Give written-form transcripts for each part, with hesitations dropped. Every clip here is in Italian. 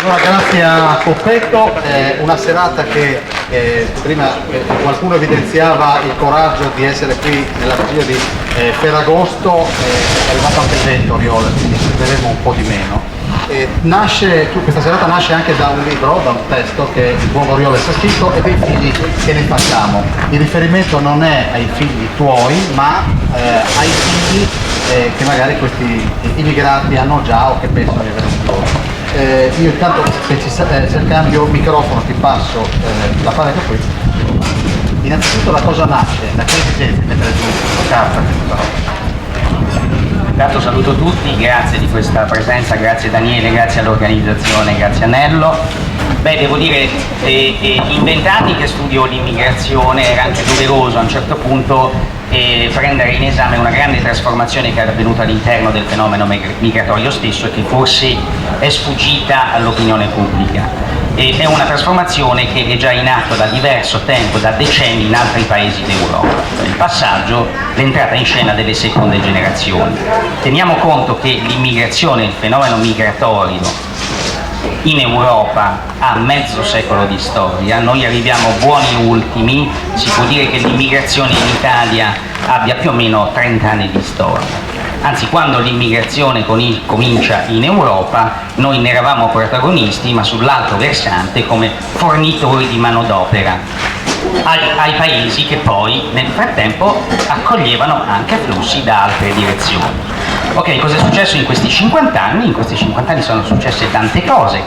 Allora, grazie a Poppetto, una serata che prima qualcuno evidenziava il coraggio di essere qui nella vigilia di Ferragosto, è arrivato anche il vento, Oriole, quindi vedremo un po' di meno. Questa serata nasce anche da un libro, da un testo che il buon Oriole ha scritto e dei figli che ne facciamo. Il riferimento non è ai figli tuoi, ma ai figli che magari questi immigrati hanno già o che pensano di avere un giorno. Io intanto se c'è il cambio microfono ti passo la parola qui. Innanzitutto da cosa nasce? Da che esigenze mettere giù la carta questa roba? Intanto saluto tutti, grazie di questa presenza, grazie Daniele, grazie all'organizzazione, grazie Anello. Beh, devo dire, in 20 anni che studio l'immigrazione era anche doveroso a un certo punto prendere in esame una grande trasformazione che è avvenuta all'interno del fenomeno migratorio stesso e che forse è sfuggita all'opinione pubblica. È una trasformazione che è già in atto da diverso tempo, da decenni in altri paesi d'Europa. Il passaggio, l'entrata in scena delle seconde generazioni. Teniamo conto che l'immigrazione, il fenomeno migratorio in Europa ha mezzo secolo di storia, noi arriviamo buoni ultimi, si può dire che l'immigrazione in Italia abbia più o meno 30 anni di storia. Anzi, quando l'immigrazione comincia in Europa, noi ne eravamo protagonisti, ma sull'altro versante come fornitori di manodopera ai paesi che poi nel frattempo accoglievano anche flussi da altre direzioni. Ok, cosa è successo in questi 50 anni? In questi 50 anni sono successe tante cose,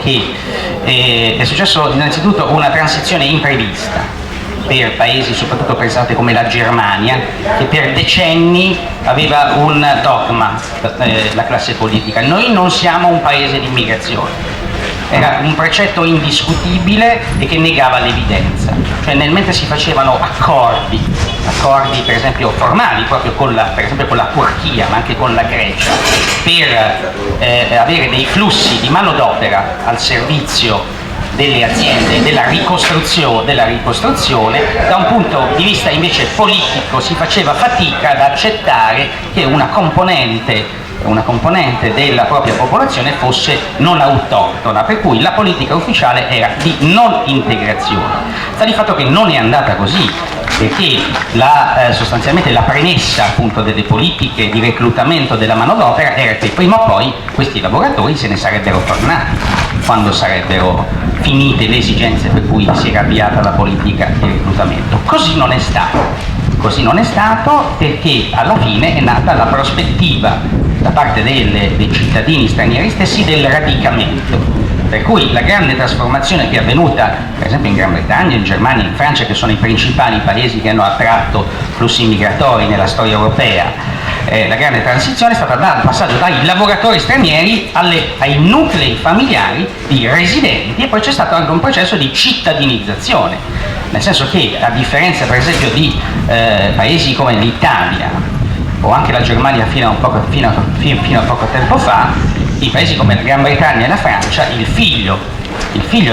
è successo innanzitutto una transizione imprevista per paesi, soprattutto pensate come la Germania, che per decenni aveva un dogma, la classe politica: noi non siamo un paese di immigrazione. Era un precetto indiscutibile e che negava l'evidenza, cioè mentre si facevano accordi per esempio formali, proprio per esempio con la Turchia, ma anche con la Grecia, per avere dei flussi di manodopera al servizio delle aziende, della ricostruzione, da un punto di vista invece politico si faceva fatica ad accettare che una componente della propria popolazione fosse non autoctona, per cui la politica ufficiale era di non integrazione. Sta di fatto che non è andata così, perché sostanzialmente la premessa appunto delle politiche di reclutamento della manodopera era che prima o poi questi lavoratori se ne sarebbero tornati quando sarebbero finite le esigenze per cui si era avviata la politica di reclutamento. Così non è stato perché alla fine è nata la prospettiva da parte dei cittadini stranieri stessi del radicamento. Per cui la grande trasformazione che è avvenuta, per esempio in Gran Bretagna, in Germania, in Francia, che sono i principali paesi che hanno attratto flussi migratori nella storia europea, la grande transizione è stata dal passaggio dai lavoratori stranieri ai nuclei familiari di residenti, e poi c'è stato anche un processo di cittadinizzazione, nel senso che a differenza per esempio di paesi come l'Italia o anche la Germania fino a poco tempo fa, i paesi come la Gran Bretagna e la Francia, il figlio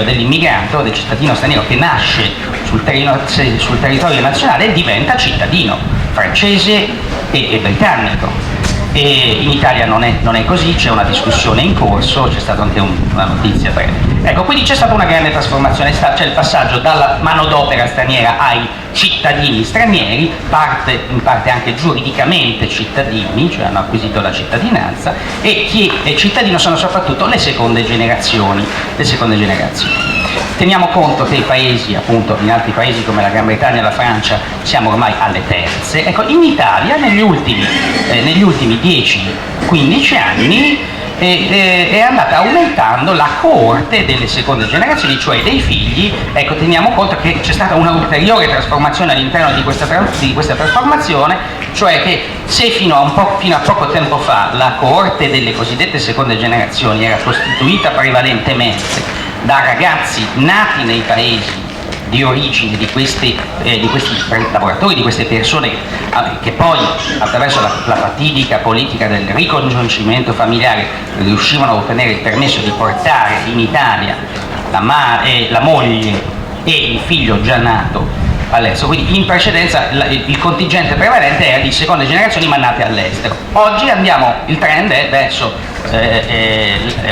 dell'immigrato, del cittadino straniero che nasce sul territorio nazionale, diventa cittadino francese e britannico. E in Italia non è così, c'è una discussione in corso, c'è stata anche una notizia breve. Ecco, quindi c'è stata una grande trasformazione, c'è il passaggio dalla manodopera straniera ai cittadini stranieri, in parte anche giuridicamente cittadini, cioè hanno acquisito la cittadinanza, e chi è cittadino sono soprattutto le seconde generazioni. Teniamo conto che i paesi, appunto, in altri paesi come la Gran Bretagna e la Francia siamo ormai alle terze. Ecco, in Italia negli ultimi 10-15 anni è andata aumentando la coorte delle seconde generazioni, cioè dei figli. Ecco, teniamo conto che c'è stata una ulteriore trasformazione all'interno di questa trasformazione, cioè che se fino a poco tempo fa la coorte delle cosiddette seconde generazioni era costituita prevalentemente da ragazzi nati nei paesi di origine di questi lavoratori, di queste persone che poi attraverso la fatidica politica del ricongiungimento familiare riuscivano a ottenere il permesso di portare in Italia la moglie e il figlio già nato all'estero, quindi in precedenza il contingente prevalente era di seconde generazioni ma nate all'estero. Oggi il trend è verso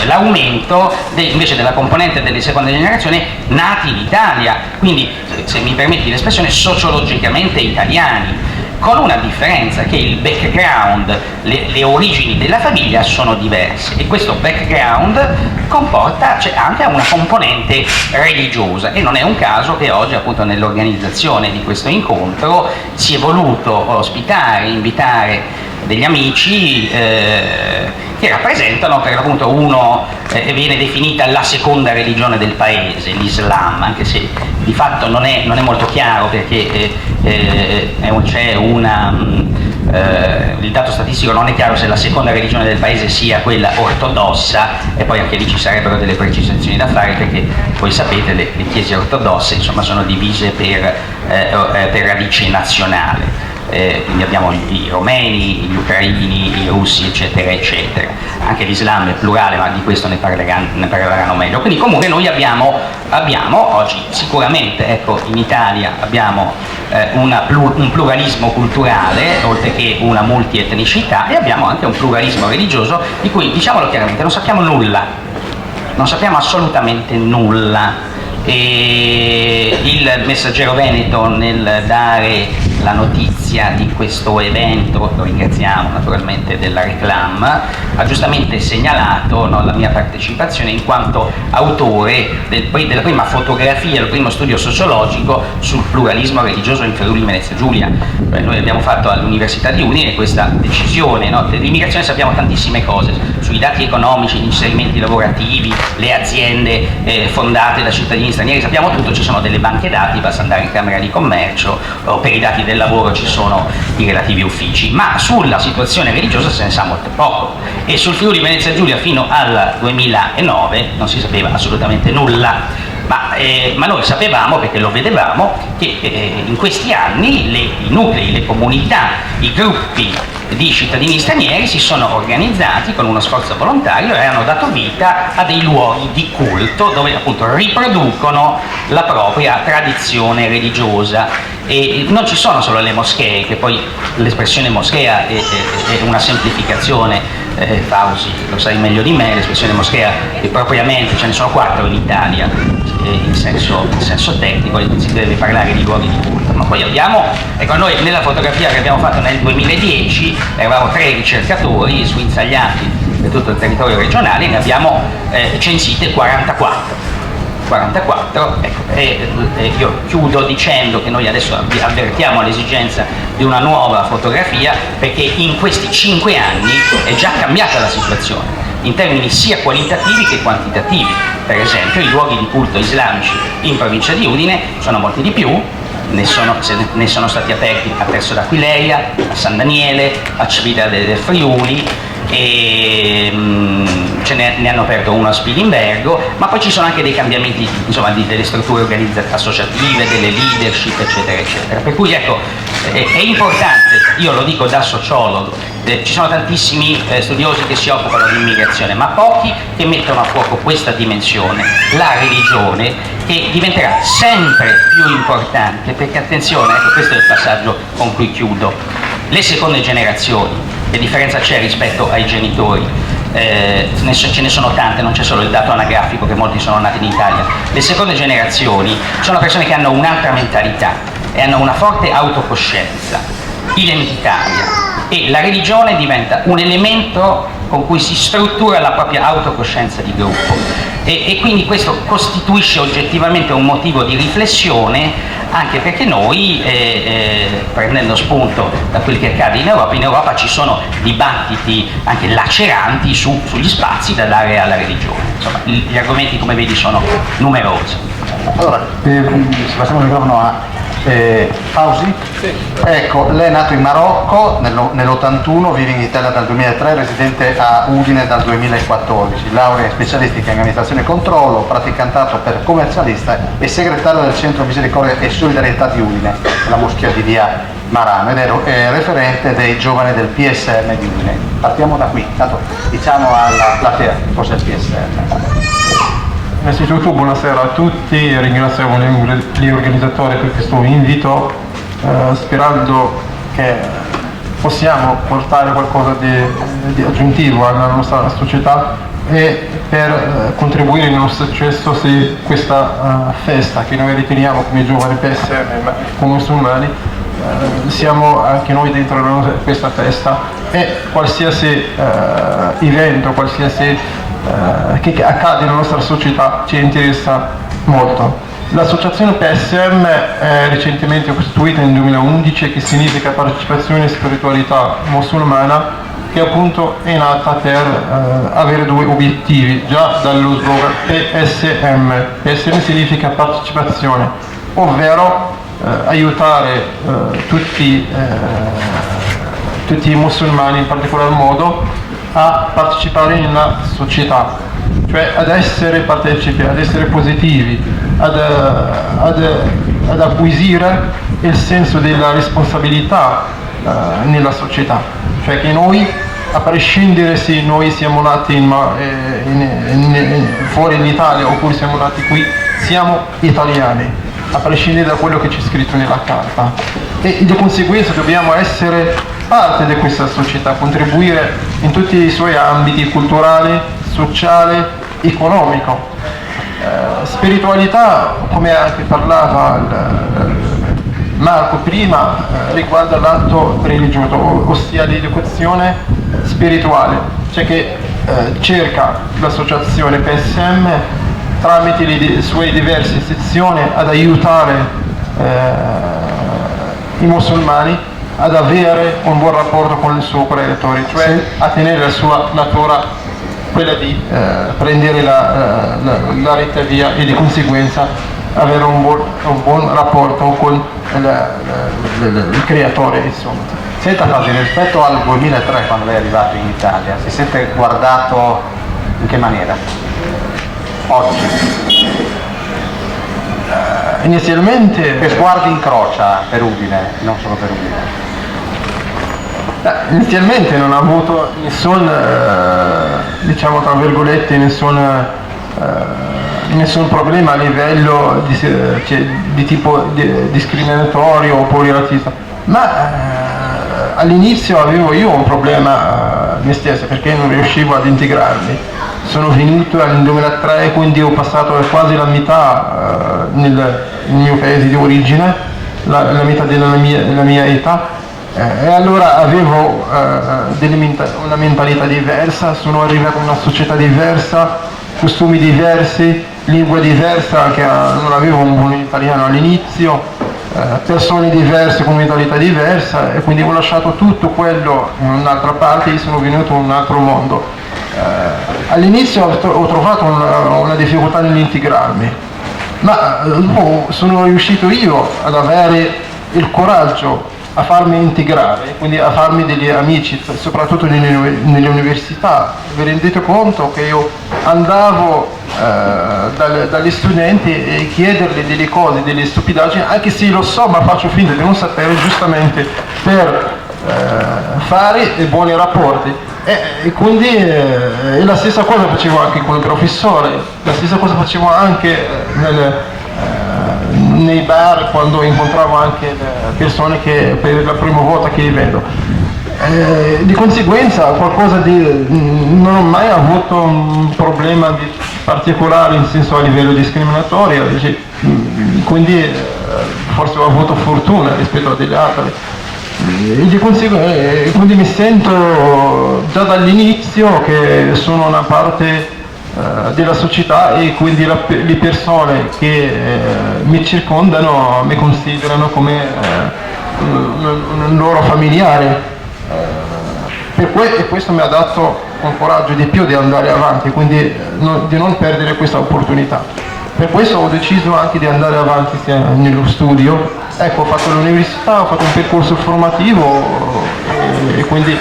l'aumento invece della componente delle seconde generazioni nati in Italia, quindi se mi permetti l'espressione sociologicamente italiani, con una differenza, che il background, le origini della famiglia sono diverse, e questo background comporta anche una componente religiosa, e non è un caso che oggi appunto nell'organizzazione di questo incontro si è voluto invitare degli amici che rappresentano per l'appunto viene definita la seconda religione del paese, l'Islam, anche se di fatto non è molto chiaro, perché c'è il dato statistico non è chiaro se la seconda religione del paese sia quella ortodossa, e poi anche lì ci sarebbero delle precisazioni da fare, perché voi sapete le chiese ortodosse insomma sono divise per radice nazionale. Quindi abbiamo i romeni, gli ucraini, i russi, eccetera, eccetera. Anche l'Islam è plurale, ma di questo ne parleranno meglio. Quindi comunque noi abbiamo oggi sicuramente, ecco, in Italia abbiamo un pluralismo culturale, oltre che una multietnicità, e abbiamo anche un pluralismo religioso di cui, diciamolo chiaramente, non sappiamo nulla, non sappiamo assolutamente nulla. E il Messaggero Veneto, nel dare la notizia di questo evento, lo ringraziamo naturalmente della Reclam, ha giustamente segnalato la mia partecipazione in quanto autore della prima fotografia, del primo studio sociologico sul pluralismo religioso in Friuli Venezia Giulia. Noi abbiamo fatto all'Università di Udine questa decisione, dell'immigrazione sappiamo tantissime cose, sui dati economici, gli inserimenti lavorativi, le aziende fondate da cittadini stranieri, sappiamo tutto, ci sono delle banche dati, basta andare in Camera di Commercio, o per i dati del lavoro ci sono i relativi uffici, ma sulla situazione religiosa se ne sa molto poco, e sul Friuli Venezia Giulia fino al 2009 non si sapeva assolutamente nulla. Ma noi sapevamo, perché lo vedevamo, che in questi anni i nuclei, le comunità, i gruppi di cittadini stranieri si sono organizzati con uno sforzo volontario e hanno dato vita a dei luoghi di culto dove appunto riproducono la propria tradizione religiosa. E non ci sono solo le moschee, che poi l'espressione moschea è una semplificazione, Fausi lo sai meglio di me, l'espressione moschea propriamente ce ne sono 4 in Italia, in senso tecnico, si deve parlare di luoghi di culto, ma poi ecco, noi nella fotografia che abbiamo fatto nel 2010 eravamo 3 ricercatori sguinzagliati per tutto il territorio regionale, ne abbiamo censite 44, ecco, io chiudo dicendo che noi adesso avvertiamo l'esigenza di una nuova fotografia, perché in questi 5 anni è già cambiata la situazione, in termini sia qualitativi che quantitativi. Per esempio i luoghi di culto islamici in provincia di Udine sono molti di più, ne sono stati aperti a Terzo d'Aquileia, a San Daniele, a Civita del Friuli, e ne hanno aperto uno a Spilimbergo, ma poi ci sono anche dei cambiamenti, insomma, delle strutture associative, delle leadership, eccetera, eccetera. Per cui ecco, è importante, io lo dico da sociologo, ci sono tantissimi studiosi che si occupano di immigrazione, ma pochi che mettono a fuoco questa dimensione, la religione, che diventerà sempre più importante, perché attenzione, ecco, questo è il passaggio con cui chiudo, le seconde generazioni, che differenza c'è rispetto ai genitori? Ce ne sono tante, non c'è solo il dato anagrafico che molti sono nati in Italia. Le seconde generazioni sono persone che hanno un'altra mentalità e hanno una forte autocoscienza identitaria, e la religione diventa un elemento con cui si struttura la propria autocoscienza di gruppo, e quindi questo costituisce oggettivamente un motivo di riflessione, anche perché noi, prendendo spunto da quel che accade in Europa ci sono dibattiti anche laceranti sugli spazi da dare alla religione. Insomma, gli argomenti, come vedi, sono numerosi. Allora, se passiamo il microfono a Fausi. Sì. Ecco, lei è nato in Marocco nell'81, vive in Italia dal 2003, residente a Udine dal 2014, laurea specialistica in amministrazione e controllo, praticantato per commercialista e segretario del Centro Misericordia e Solidarietà di Udine, la moschea di via Marano, ed è referente dei giovani del PSM di Udine. Partiamo da qui, tanto diciamo alla platea cos'è il PSM. Innanzitutto buonasera a tutti, ringraziamo gli organizzatori per questo invito, sperando che possiamo portare qualcosa di aggiuntivo alla nostra società e per contribuire al nostro successo se questa festa che noi riteniamo come giovani PSM, ma come musulmani, siamo anche noi dentro questa festa e qualsiasi evento, qualsiasi che accade nella nostra società ci interessa molto. L'associazione PSM è recentemente costituita nel 2011, che significa Partecipazione e Spiritualità Musulmana, che appunto è nata per avere due obiettivi, già dallo slogan PSM. PSM significa partecipazione, ovvero aiutare tutti i musulmani in particolar modo a partecipare nella società, cioè ad essere partecipi, ad essere positivi, ad acquisire il senso della responsabilità nella società, cioè che noi, a prescindere se noi siamo nati fuori l'Italia oppure siamo nati qui, siamo italiani, a prescindere da quello che c'è scritto nella carta, e di conseguenza dobbiamo essere parte di questa società, contribuire in tutti i suoi ambiti: culturale, sociale, economico. Spiritualità, come anche parlava Marco prima, riguarda l'atto religioso, ossia l'educazione spirituale, cioè che cerca l'associazione PSM tramite le sue diverse sezioni ad aiutare i musulmani ad avere un buon rapporto con il suo creatore, cioè a tenere la sua natura, quella di prendere la retta via e di conseguenza avere un buon rapporto con il creatore, insomma. Senta Fabio, rispetto al 2003, quando lei è arrivato in Italia, si sente guardato in che maniera? Oggi? Inizialmente... Che sguardi incrocia per Udine, non solo per Udine? Inizialmente non ha avuto nessun, diciamo tra virgolette, nessun problema a livello di tipo discriminatorio oppure razzista, ma all'inizio avevo io un problema me stesso, perché non riuscivo ad integrarmi. Sono venuto nel 2003, quindi ho passato quasi la metà nel mio paese di origine, la metà della mia età, e allora avevo una mentalità diversa, sono arrivato in una società diversa, costumi diversi, lingua diversa, che non avevo un buon italiano all'inizio, persone diverse con mentalità diversa, e quindi ho lasciato tutto quello in un'altra parte e sono venuto in un altro mondo. All'inizio ho trovato una difficoltà nell'integrarmi, ma sono riuscito io ad avere il coraggio a farmi integrare, quindi a farmi degli amici, soprattutto nelle università. Vi rendete conto che io andavo dagli studenti e chiedergli delle cose, delle stupidaggini, anche se lo so, ma faccio finta di non sapere, giustamente per fare buoni rapporti. E quindi la stessa cosa facevo anche con il professore, la stessa cosa facevo anche nei bar, quando incontravo anche persone che per la prima volta che li vedo. Di conseguenza non ho mai avuto un problema particolare in senso a livello discriminatorio, quindi forse ho avuto fortuna rispetto a degli altri. Quindi mi sento già dall'inizio che sono una parte della società, e quindi le persone che mi circondano mi considerano come un loro familiare, e questo mi ha dato un coraggio di più di andare avanti, quindi di non perdere questa opportunità. Per questo ho deciso anche di andare avanti nello studio. Ecco, ho fatto l'università, ho fatto un percorso formativo e quindi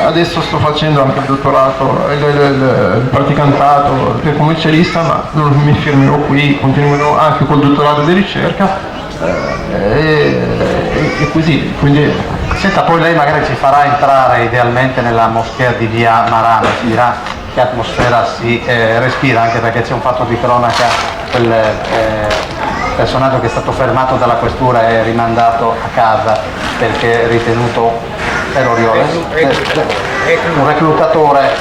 adesso sto facendo anche il dottorato, il praticantato per commercialista, ma non mi fermerò qui, continuerò anche col dottorato di ricerca e così. Quindi... Senta, poi lei magari ci farà entrare idealmente nella moschea di via Marano, ci dirà che che atmosfera si respira, anche perché c'è un fatto di cronaca, quel personaggio che è stato fermato dalla questura e rimandato a casa perché ritenuto terroriole, un reclutatore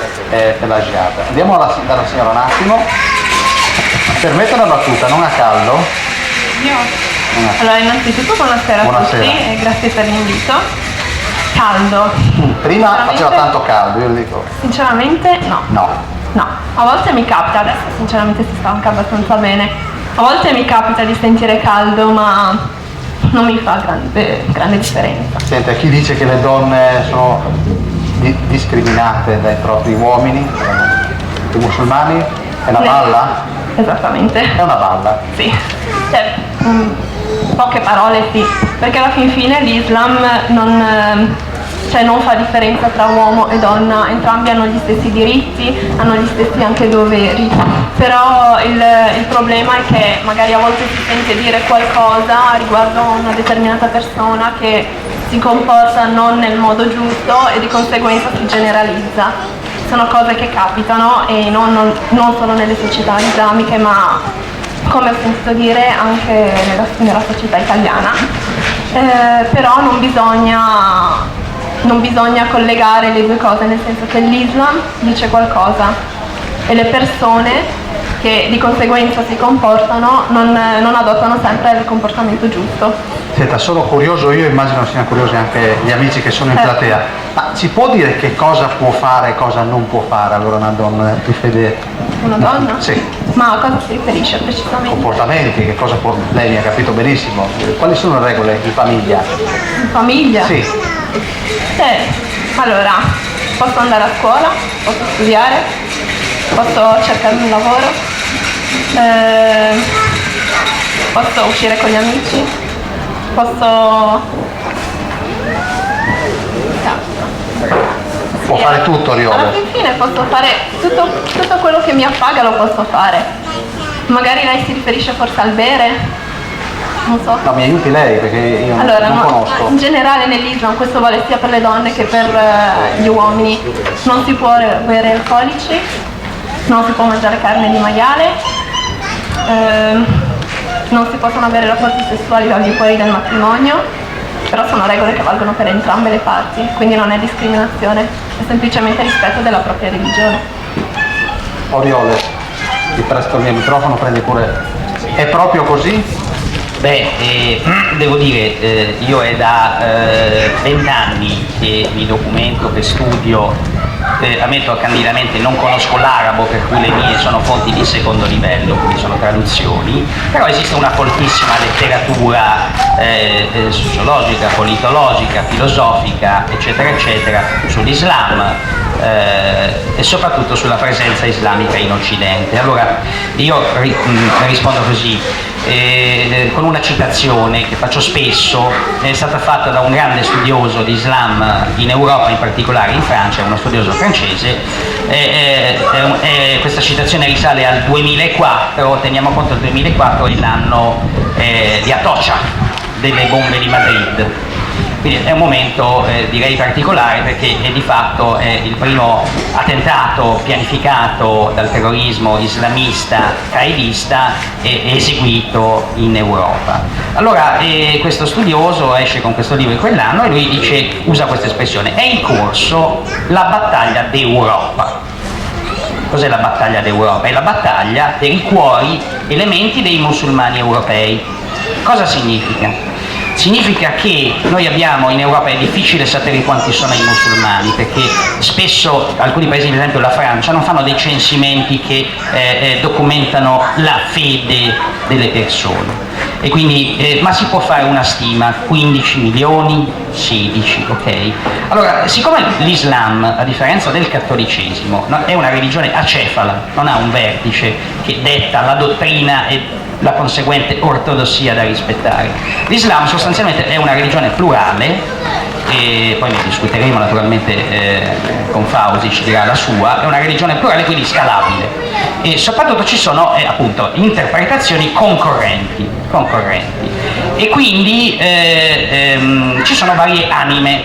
pelagiata. Andiamo dalla signora un attimo. Permette una battuta, non a caldo? Allora, innanzitutto buonasera a tutti e grazie per l'invito. Caldo. Prima faceva tanto caldo, io lo dico. Sinceramente no. No, a volte mi capita, adesso sinceramente si sta anche abbastanza bene. A volte mi capita di sentire caldo, ma non mi fa grande differenza. Senta, chi dice che le donne sono discriminate dai propri uomini, i musulmani, è una balla? Esattamente. È una balla? Sì. Cioè, poche parole sì, perché alla fin fine l'Islam non fa differenza tra uomo e donna, entrambi hanno gli stessi diritti, hanno gli stessi anche doveri, però il problema è che magari a volte si sente dire qualcosa riguardo una determinata persona che si comporta non nel modo giusto e di conseguenza si generalizza. Sono cose che capitano e non solo nelle società islamiche, ma come ho sentito dire anche nella società italiana, però non bisogna collegare le due cose, nel senso che l'Islam dice qualcosa e le persone che di conseguenza si comportano non adottano sempre il comportamento giusto. Senta, sono curioso io, immagino siano curiosi anche gli amici che sono in platea, ma ci può dire che cosa può fare e cosa non può fare allora una donna di fede? Una donna? Sì. Ma a cosa si riferisce precisamente? Comportamenti, che cosa può, lei mi ha capito benissimo, quali sono le regole in famiglia? In famiglia? Sì. Allora, posso andare a scuola, posso studiare, posso cercarmi un lavoro, posso uscire con gli amici, posso... Può fare tutto, Alla Oriole. fin fine posso fare tutto quello che mi appaga, lo posso fare. Magari lei si riferisce forse al bere? Non so. No, mi aiuti lei perché io Allora, non conosco. in generale nell'Islam, questo vale sia per le donne che per gli uomini, non si può bere alcolici, non si può mangiare carne di maiale, non si possono avere rapporti sessuali al di fuori del matrimonio, però sono regole che valgono per entrambe le parti, quindi non è discriminazione, è semplicemente rispetto della propria religione. Oriole, ti presto il mio microfono, prendi pure. È proprio così? Beh, devo dire, io è da 20 anni che mi documento, che studio, ammetto candidamente non conosco l'arabo, per cui le mie sono fonti di secondo livello, quindi sono traduzioni, però esiste una foltissima letteratura sociologica, politologica, filosofica, eccetera, eccetera, sull'Islam e soprattutto sulla presenza islamica in Occidente. Allora, io rispondo così. Con una citazione che faccio spesso, è stata fatta da un grande studioso di Islam in Europa, in particolare in Francia, uno studioso francese. Questa citazione risale al 2004, teniamo conto che il 2004 è l'anno di Atocha, delle bombe di Madrid. Quindi è un momento direi particolare perché è di fatto il primo attentato pianificato dal terrorismo islamista qaedista e eseguito in Europa. Allora questo studioso esce con questo libro in quell'anno e lui usa questa espressione: è in corso la battaglia d'Europa. Cos'è la battaglia d'Europa? È la battaglia per i cuori elementi dei musulmani europei. Cosa significa? Significa che noi abbiamo in Europa, è difficile sapere quanti sono i musulmani, perché spesso alcuni paesi, per esempio la Francia, non fanno dei censimenti che documentano la fede delle persone. E quindi, ma si può fare una stima, 15 milioni, 16, ok? Allora, siccome l'Islam, a differenza del cattolicesimo, è una religione acefala, non ha un vertice che detta la dottrina e la conseguente ortodossia da rispettare. L'Islam sostanzialmente è una religione plurale, e poi ne discuteremo naturalmente con Fauzi, ci dirà la sua, è una religione plurale, quindi scalabile, e soprattutto ci sono appunto interpretazioni concorrenti, e quindi ci sono varie anime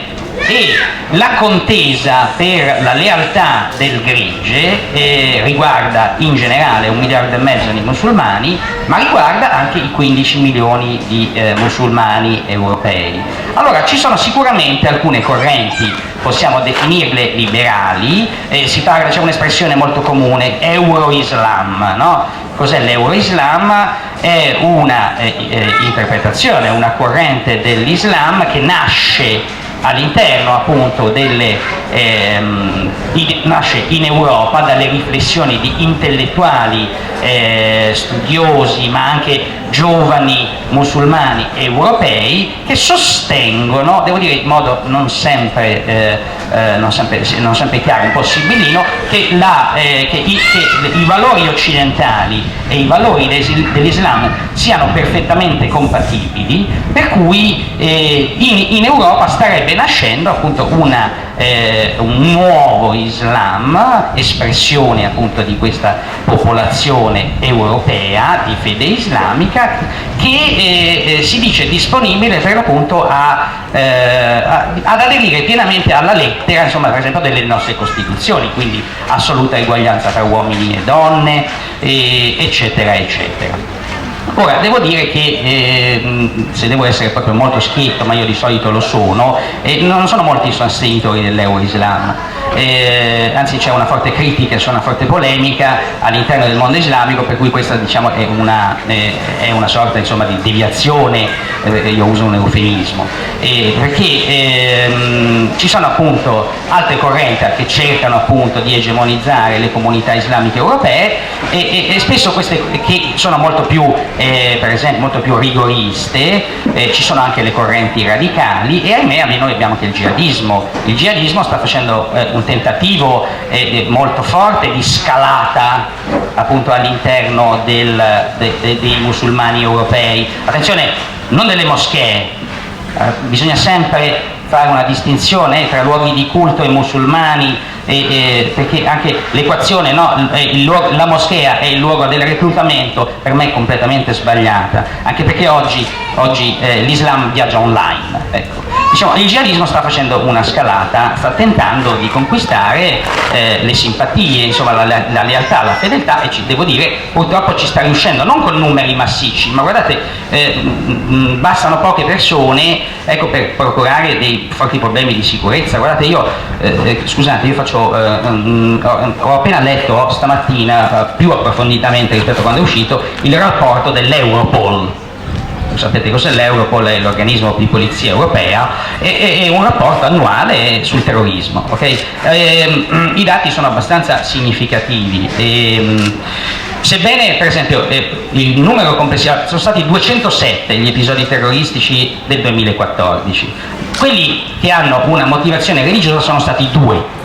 e la contesa per la lealtà del gregge riguarda in generale 1,5 miliardi di musulmani, ma riguarda anche i 15 milioni di musulmani europei. Allora ci sono sicuramente alcune correnti, possiamo definirle liberali, si parla, c'è un'espressione molto comune, Euro-Islam, no? Cos'è l'Euro-Islam? È una interpretazione, una corrente dell'Islam che nasce all'interno appunto nasce in Europa dalle riflessioni di intellettuali, studiosi, ma anche giovani musulmani europei che sostengono, devo dire in modo non sempre chiaro, un po' sibillino, che i valori occidentali e i valori dell'Islam siano perfettamente compatibili, per cui in Europa starebbe nascendo appunto un nuovo Islam, espressione appunto di questa popolazione europea di fede islamica, che si dice disponibile per l'appunto ad aderire pienamente alla lettera, insomma, per esempio delle nostre Costituzioni, quindi assoluta eguaglianza tra uomini e donne, eccetera eccetera. Ora, devo dire che, se devo essere proprio molto schietto, ma io di solito lo sono, non sono molti sostenitori dell'Euro-Islam, anzi c'è una forte critica, c'è una forte polemica all'interno del mondo islamico, per cui questa, diciamo, è una sorta, insomma, di deviazione, io uso un eufemismo, perché ci sono appunto altre correnti che cercano appunto di egemonizzare le comunità islamiche europee e spesso queste che sono molto più per esempio molto più rigoriste, ci sono anche le correnti radicali e ahimè noi abbiamo anche il jihadismo sta facendo un tentativo molto forte di scalata appunto all'interno dei musulmani europei. Attenzione, non delle moschee, bisogna sempre fare una distinzione tra luoghi di culto e musulmani, perché anche l'equazione, no? La moschea è il luogo del reclutamento, per me è completamente sbagliata, anche perché oggi l'Islam viaggia online, ecco. Diciamo, il jihadismo sta facendo una scalata, sta tentando di conquistare le simpatie, insomma la lealtà, la fedeltà, e devo dire purtroppo ci sta riuscendo, non con numeri massicci, ma guardate, bastano poche persone, ecco, per procurare dei forti problemi di sicurezza. Guardate, io scusate, io ho appena letto stamattina più approfonditamente rispetto a quando è uscito il rapporto dell'Europol. Sapete cos'è l'Europol? È l'organismo di polizia europea, è un rapporto annuale sul terrorismo, okay? I dati sono abbastanza significativi, sebbene per esempio il numero complessivo, sono stati 207 gli episodi terroristici del 2014, quelli che hanno una motivazione religiosa sono stati 2.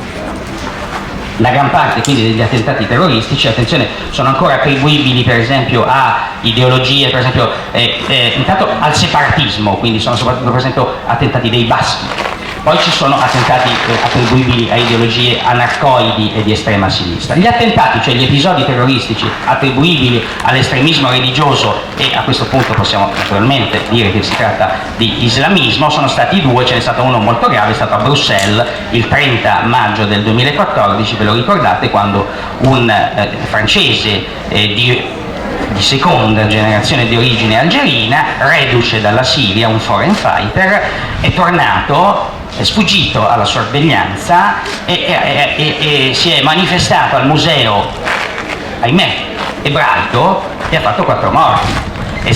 La gran parte quindi degli attentati terroristici, attenzione, sono ancora attribuibili per esempio a ideologie, per esempio intanto al separatismo, quindi sono soprattutto per esempio attentati dei baschi. Poi ci sono attentati attribuibili a ideologie anarcoidi e di estrema sinistra. Gli attentati, cioè gli episodi terroristici attribuibili all'estremismo religioso, e a questo punto possiamo naturalmente dire che si tratta di islamismo, sono stati 2, ce n'è stato uno molto grave, è stato a Bruxelles il 30 maggio del 2014, ve lo ricordate, quando un francese di seconda generazione di origine algerina, reduce dalla Siria, un foreign fighter, è tornato, è sfuggito alla sorveglianza e si è manifestato al museo, ahimè, ebraico, e ha fatto 4 morti. È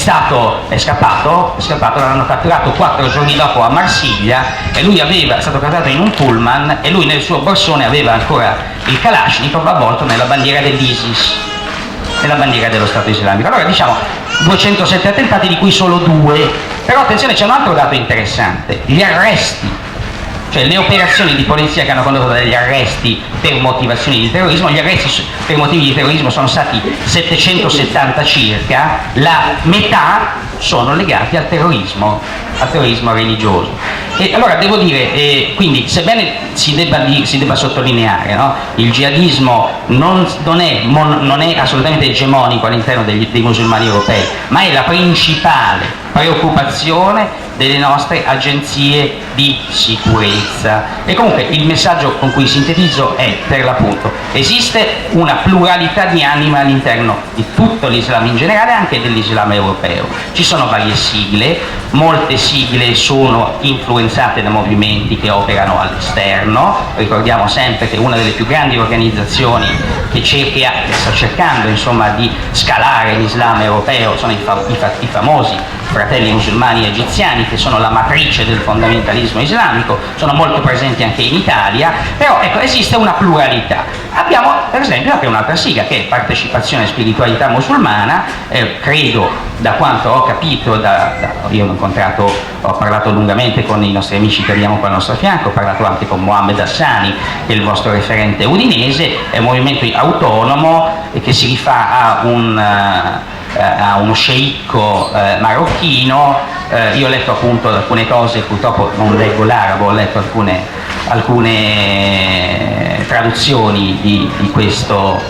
scappato, l'hanno catturato 4 giorni dopo a Marsiglia, e lui è stato catturato in un pullman, e lui nel suo borsone aveva ancora il Kalashnikov avvolto nella bandiera dell'ISIS, nella bandiera dello Stato islamico. Allora diciamo 207 attentati, di cui solo 2, però attenzione, c'è un altro dato interessante: gli arresti, cioè le operazioni di polizia che hanno condotto degli arresti per motivazioni di terrorismo. Gli arresti per motivi di terrorismo sono stati 770 circa, la metà sono legati al terrorismo religioso. E allora devo dire, quindi sebbene si debba sottolineare, no? Il jihadismo non è assolutamente egemonico all'interno dei musulmani europei, ma è la principale preoccupazione delle nostre agenzie di sicurezza. E comunque il messaggio con cui sintetizzo è, per l'appunto, esiste una pluralità di anima all'interno di tutto l'Islam in generale, anche dell'Islam europeo. Ci sono varie sigle, molte sigle sono influenzate da movimenti che operano all'esterno. Ricordiamo sempre che una delle più grandi organizzazioni che sta cercando insomma di scalare l'Islam europeo sono i famosi fratelli musulmani egiziani, che sono la matrice del fondamentalismo islamico, sono molto presenti anche in Italia, però ecco, esiste una pluralità. Abbiamo per esempio anche un'altra sigla che è Partecipazione e Spiritualità Musulmana, credo, da quanto ho capito, io ho parlato lungamente con i nostri amici che abbiamo qua al nostro fianco, ho parlato anche con Mohamed Hassani, che è il vostro referente udinese, è un movimento autonomo che si rifà a uno sceicco marocchino. Io ho letto appunto alcune cose, purtroppo non leggo l'arabo, ho letto alcune traduzioni di questo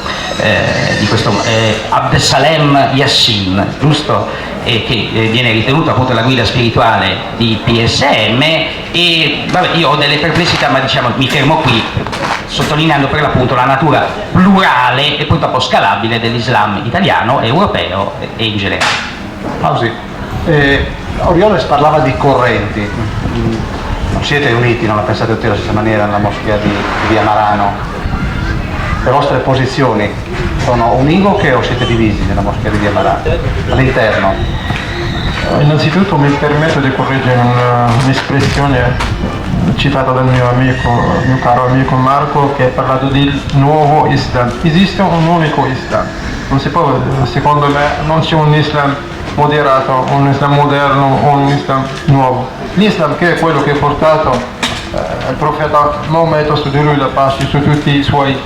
Abdesalem Yassin, giusto? Che viene ritenuto appunto la guida spirituale di PSM, e vabbè, io ho delle perplessità, ma diciamo mi fermo qui, sottolineando per l'appunto la natura plurale e purtroppo scalabile dell'Islam italiano, europeo e in generale. Pausi. Orioles parlava di correnti. Non siete uniti, non la pensate tutti alla stessa maniera nella moschea di Via Marano? Le vostre posizioni sono univoche o siete divisi nella moschea di Via Marano? All'interno? Innanzitutto mi permetto di correggere un'espressione citata dal mio caro amico Marco, che ha parlato di nuovo Islam. Esiste un unico Islam. Non si può, secondo me, non c'è un Islam moderato, un Islam moderno o un Islam nuovo. L'Islam, che è quello che ha portato il profeta Maometto, su di lui la pace, su tutti i suoi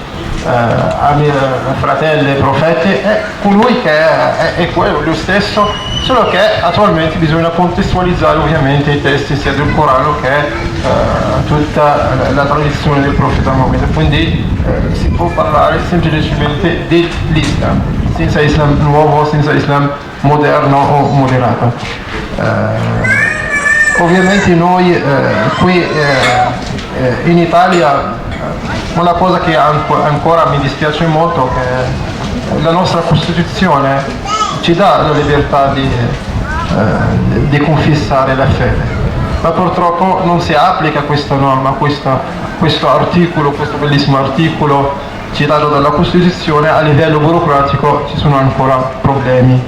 fratelli e profeti, è colui che è quello, lo stesso, solo che attualmente bisogna contestualizzare ovviamente i testi sia del Corano che tutta la tradizione del profeta Maometto. Quindi si può parlare semplicemente dell'Islam, senza Islam nuovo, senza Islam moderno o moderato. Ovviamente noi qui in Italia una cosa che ancora mi dispiace molto è che la nostra Costituzione ci dà la libertà di confessare la fede, ma purtroppo non si applica questa norma, questo articolo, questo bellissimo articolo citato dalla Costituzione. A livello burocratico ci sono ancora problemi.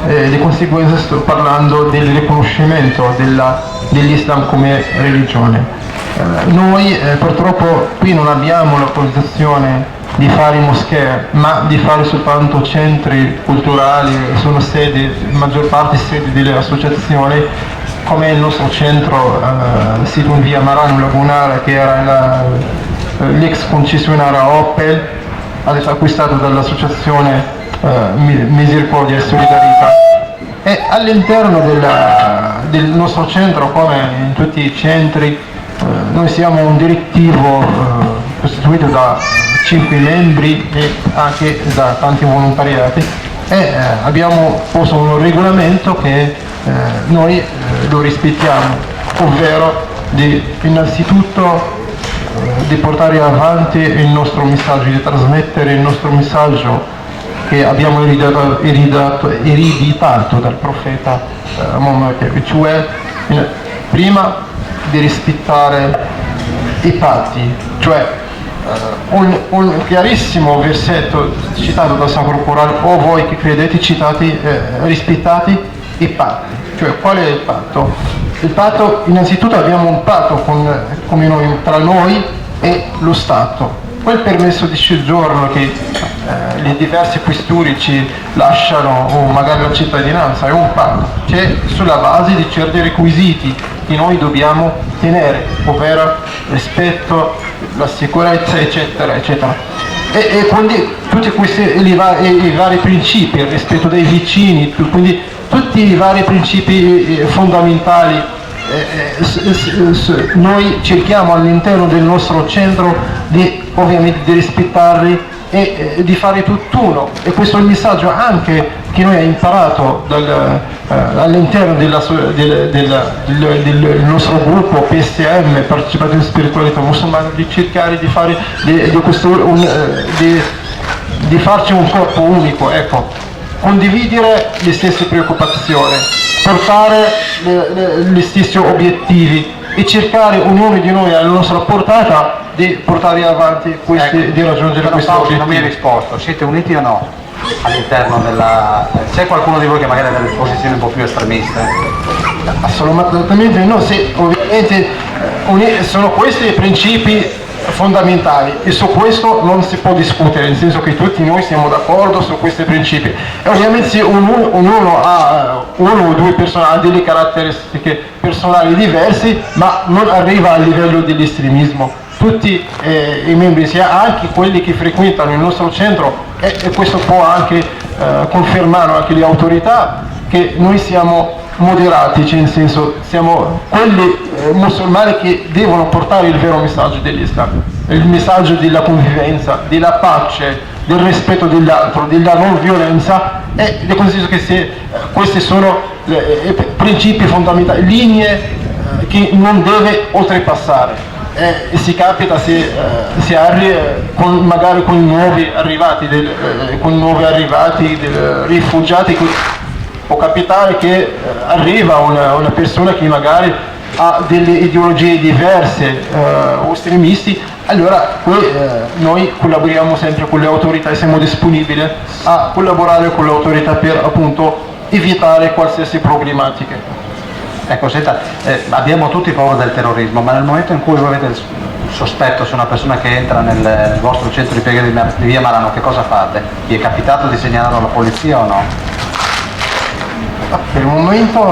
Di conseguenza sto parlando del riconoscimento dell'Islam come religione. Noi purtroppo qui non abbiamo l'autorizzazione di fare moschee, ma di fare soltanto centri culturali, sono sedi, maggior parte sedi delle associazioni, come il nostro centro sito in via Marano Lagunare, che era l'ex concessionaria Opel, adesso acquistato dall'associazione Misericordia e Solidarietà. E all'interno del nostro centro, come in tutti i centri, noi siamo un direttivo costituito da 5 membri e anche da tanti volontariati, e abbiamo posto un regolamento che noi lo rispettiamo, ovvero innanzitutto di portare avanti il nostro messaggio, di trasmettere il nostro messaggio che abbiamo ereditato dal profeta Mohammed, cioè prima di rispettare i patti, cioè un chiarissimo versetto citato dal Sacro Corano: o voi che credete, rispettate i patti. Cioè, qual è il patto? Il patto, innanzitutto abbiamo un patto tra noi e lo Stato. Quel permesso di soggiorno che le diverse questure ci lasciano, o magari la cittadinanza, è un patto, c'è sulla base di certi requisiti che noi dobbiamo tenere, ovvero rispetto, la sicurezza, eccetera, eccetera. E quindi tutti questi i vari principi, il rispetto dei vicini, quindi tutti i vari principi fondamentali, noi cerchiamo all'interno del nostro centro ovviamente di rispettarli e di fare tutt'uno, e questo è il messaggio anche che noi abbiamo imparato all'interno del nostro gruppo PSM, Partecipazione Spiritualità Musulmana, di cercare di fare di farci un corpo unico, ecco, condividere le stesse preoccupazioni, portare gli stessi obiettivi e cercare ognuno di noi alla nostra portata di portare avanti questi, di raggiungere questi obiettivi. Non mi hai risposto, siete uniti o no? All'interno della... c'è qualcuno di voi che magari ha delle posizioni un po' più estremiste? Assolutamente no, ovviamente sono questi i principi fondamentali e su questo non si può discutere, nel senso che tutti noi siamo d'accordo su questi principi, e ovviamente se ognuno ha uno o due persone ha delle caratteristiche personali diverse, ma non arriva al livello dell'estremismo. Tutti i membri, sia anche quelli che frequentano il nostro centro, e questo può anche confermare anche le autorità, che noi siamo moderati, cioè nel senso siamo quelli musulmani che devono portare il vero messaggio dell'Islam, il messaggio della convivenza, della pace, del rispetto dell'altro, della non violenza, e considero che questi sono principi fondamentali, linee che non deve oltrepassare. Si capita magari con nuovi arrivati, rifugiati, può capitare che arriva una persona che magari ha delle ideologie diverse o estremisti, allora noi collaboriamo sempre con le autorità e siamo disponibili a collaborare con le autorità per appunto evitare qualsiasi problematica. Ecco, senta, abbiamo tutti paura del terrorismo, ma nel momento in cui voi avete il sospetto su una persona che entra nel vostro centro di preghiera di via Marano, che cosa fate? Vi è capitato di segnalarlo alla polizia o no? Per il momento,